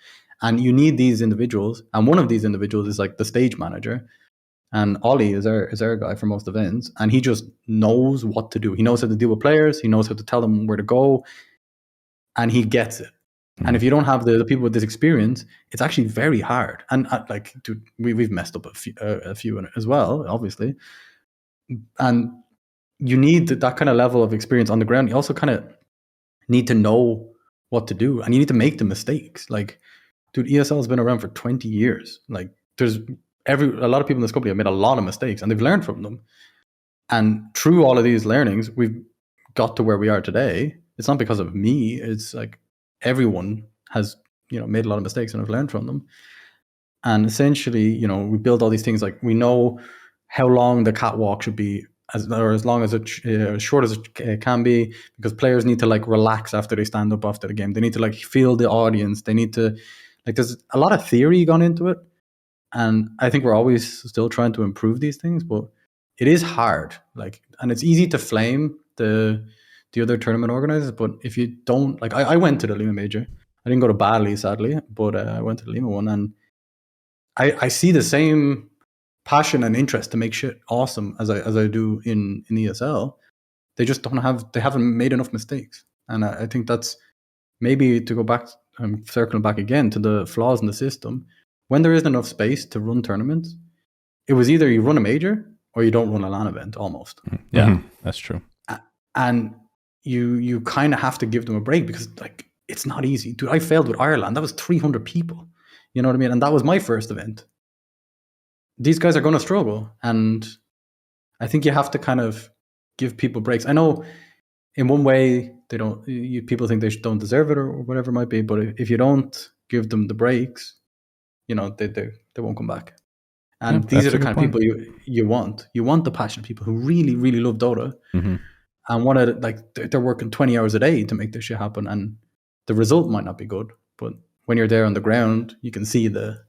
And you need these individuals. And one of these individuals is like the stage manager. And Ollie is our guy for most events. And he just knows what to do. He knows how to deal with players. He knows how to tell them where to go. And he gets it. And if you don't have the people with this experience, it's actually very hard. And like, dude, we've messed up a few in it as well, obviously. And you need that kind of level of experience on the ground. You also kind of need to know what to do, and you need to make the mistakes. Like, dude, ESL has been around for 20 years. Like, there's a lot of people in this company have made a lot of mistakes, and they've learned from them. And through all of these learnings, we've got to where we are today. It's not because of me. It's like everyone has, made a lot of mistakes and have learned from them. And essentially, we build all these things. Like, we know how long the catwalk should be, as long as as short as it can be, because players need to like relax after they stand up after the game. They need to like feel the audience. They need to, like, there's a lot of theory gone into it. And I think we're always still trying to improve these things, but it is hard. Like, and it's easy to flame the other tournament organizers, but if you don't, like, I went to the Lima Major. I didn't go to Bali, sadly, but I went to the Lima one, and I see the same passion and interest to make shit awesome as I do in ESL. They just haven't made enough mistakes. And I think that's maybe, to go back, I'm circling back again to the flaws in the system. When there isn't enough space to run tournaments, it was either you run a major or you don't run a LAN event, almost. Yeah, that's true. And you kind of have to give them a break, because like, it's not easy. Dude, I failed with Ireland. That was 300 people. You know what I mean? And that was my first event. These guys are going to struggle. And I think you have to kind of give people breaks. I know in one way people think they don't deserve it or whatever it might be, but if you don't give them the breaks, they won't come back. And these are the kind of people you want. You want the passionate people who really, really love Dota, and want to, like, they're working 20 hours a day to make this shit happen. And the result might not be good, but when you're there on the ground, you can see the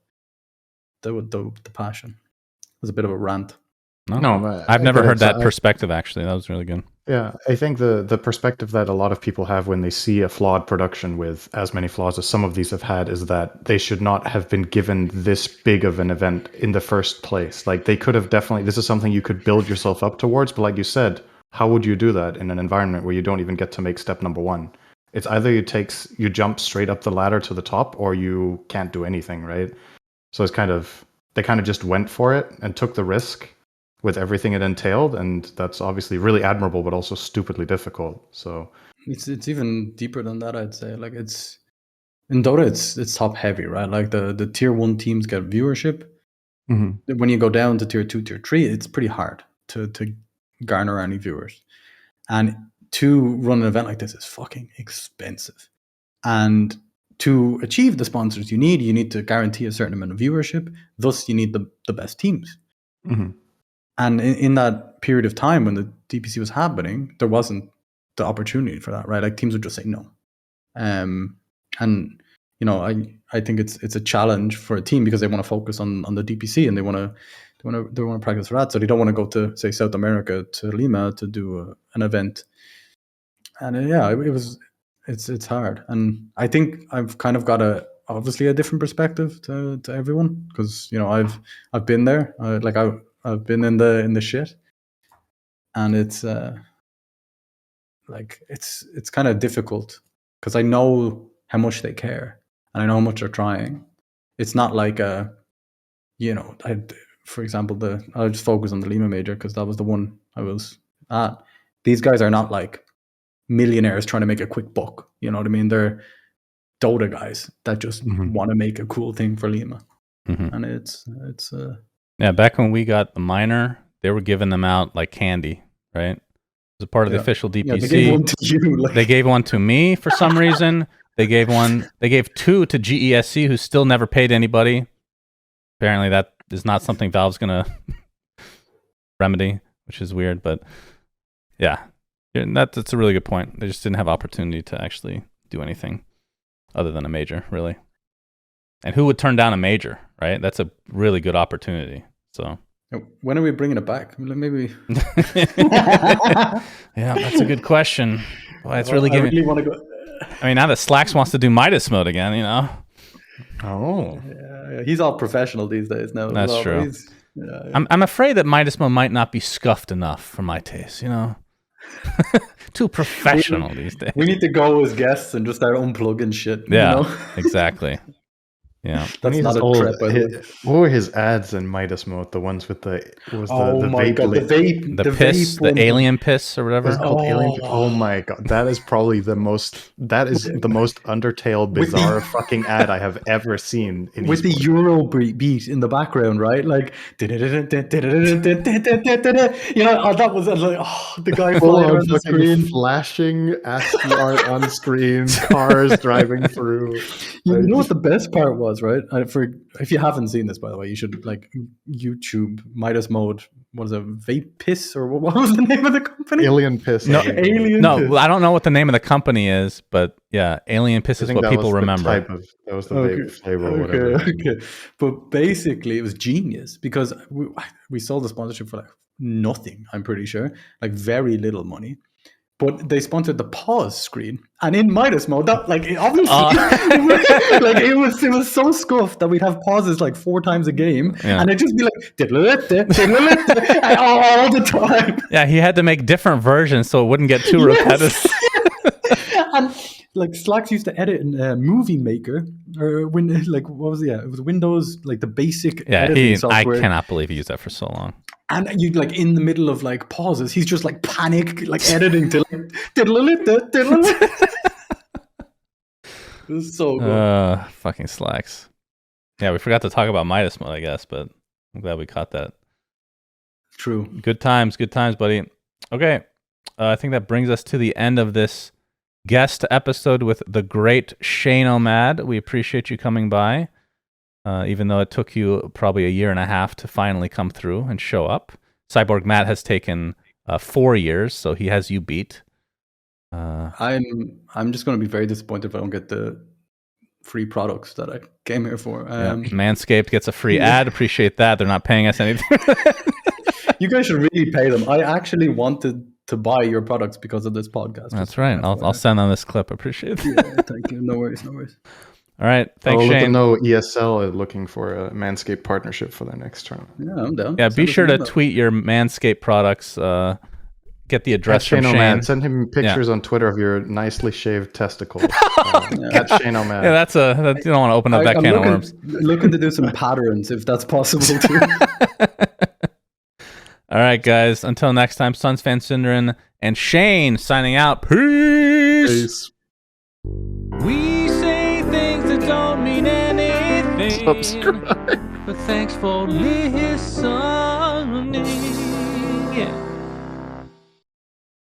passion. It was a bit of a rant. No, I've never heard that perspective, actually. That was really good. Yeah, I think the perspective that a lot of people have when they see a flawed production with as many flaws as some of these have had is that they should not have been given this big of an event in the first place. Like, they could have definitely, this is something you could build yourself up towards, but like you said, how would you do that in an environment where you don't even get to make step number one? It's either you jump straight up the ladder to the top, or you can't do anything, right? So it's they kind of just went for it and took the risk with everything it entailed, and that's obviously really admirable, but also stupidly difficult. So it's even deeper than that, I'd say. Like, it's in Dota, it's top heavy, right? Like, the tier 1 teams get viewership. When you go down to tier 2, tier 3, it's pretty hard to garner any viewers. And to run an event like this is fucking expensive. And to achieve the sponsors you need to guarantee a certain amount of viewership. Thus, you need the best teams. And in that period of time when the DPC was happening, there wasn't the opportunity for that, right? Like, teams would just say no. And I think it's a challenge for a team, because they want to focus on the DPC, and they want to practice for that. So they don't want to go to, say, South America, to Lima, to do an event. And it's hard. And I think I've kind of got obviously a different perspective to everyone, because I've been there. I've been in the shit, and it's it's kind of difficult, because I know how much they care, and I know how much they're trying. It's not like for example, I'll just focus on the Lima Major, because that was the one I was at. These guys are not like millionaires trying to make a quick buck. You know what I mean? They're Dota guys that just want to make a cool thing for Lima, and it's yeah. Back when we got the minor, they were giving them out like candy, right? As a part of the official DPC. Yeah, they gave one to you. They gave one to me for some reason. They gave two to GESC, who still never paid anybody. Apparently, that is not something Valve's gonna remedy, which is weird. But yeah, that's a really good point. They just didn't have opportunity to actually do anything other than a major, really. And who would turn down a major, right? That's a really good opportunity. So when are we bringing it back? Maybe. Yeah, that's a good question. Boy, it's really giving. I really want to go. I mean, now that Slacks wants to do Midas mode again, you know. Oh, yeah, he's all professional these days now. That's true. Yeah. I'm afraid that Midas mode might not be scuffed enough for my taste, you know. Too professional these days. We need to go as guests and just start unplugging shit. Yeah, you know? Exactly. Yeah, that's not a trip. What were his ads in Midas mode? The ones with the my vape, god, the vape, the piss, the alien piss or whatever. Alien. Oh my god, that is probably the most. That is the most Undertale bizarre fucking ad I have ever seen. With the Euro beat in the background, right? Like, you know, that was like, the guy flying around the screen, flashing ASCII art on screen, cars driving through. You know what the best part was, right? If you haven't seen this, by the way, you should like YouTube Midas mode. What is it? Vape Piss or what was the name of the company? Alien Piss. No, Alien Piss. I don't know what the name of the company is, but yeah, Alien Piss is what people remember. That was the vape flavor or whatever. Okay. But basically, it was genius because we sold the sponsorship for like nothing. I'm pretty sure, like very little money. But they sponsored the pause screen, and in Midas mode, that like obviously, like it was so scuffed that we'd have pauses like 4 times a game, and it'd just be like all the time. Yeah, he had to make different versions so it wouldn't get too repetitive. And like Slacks used to edit in Movie Maker, or when like what was it was Windows, like the basic editing software. I cannot believe he used that for so long. And you like in the middle of like pauses, he's just like panic, like editing to like it was so good. Fucking Slacks. Yeah, we forgot to talk about Midas mode, I guess, but I'm glad we caught that. True. Good times, buddy. Okay, I think that brings us to the end of this guest episode with the great Shane O'Mad. We appreciate you coming by. Even though it took you probably a year and a half to finally come through and show up. Cyborg Matt has taken 4 years, so he has you beat. I'm just going to be very disappointed if I don't get the free products that I came here for. Manscaped gets a free ad. Appreciate that. They're not paying us anything. You guys should really pay them. I actually wanted to buy your products because of this podcast. That's right. I'll send on this clip. Appreciate it. Yeah, thank you. No worries. All right, thanks, Shane. Let them know ESL is looking for a Manscaped partnership for their next tournament. Yeah, I'm down. Yeah, be sure to tweet your Manscaped products. Get the address from Shane. O'Mad. Send him pictures on Twitter of your nicely shaved testicles. At Shane O'Mad. Yeah, you don't want to open up that can of worms. Looking to do some patterns if that's possible too. All right, guys. Until next time, Suns fan Synderen and Shane signing out. Peace. We say things that don't mean anything. Subscribe. But thanks for listening. Yeah.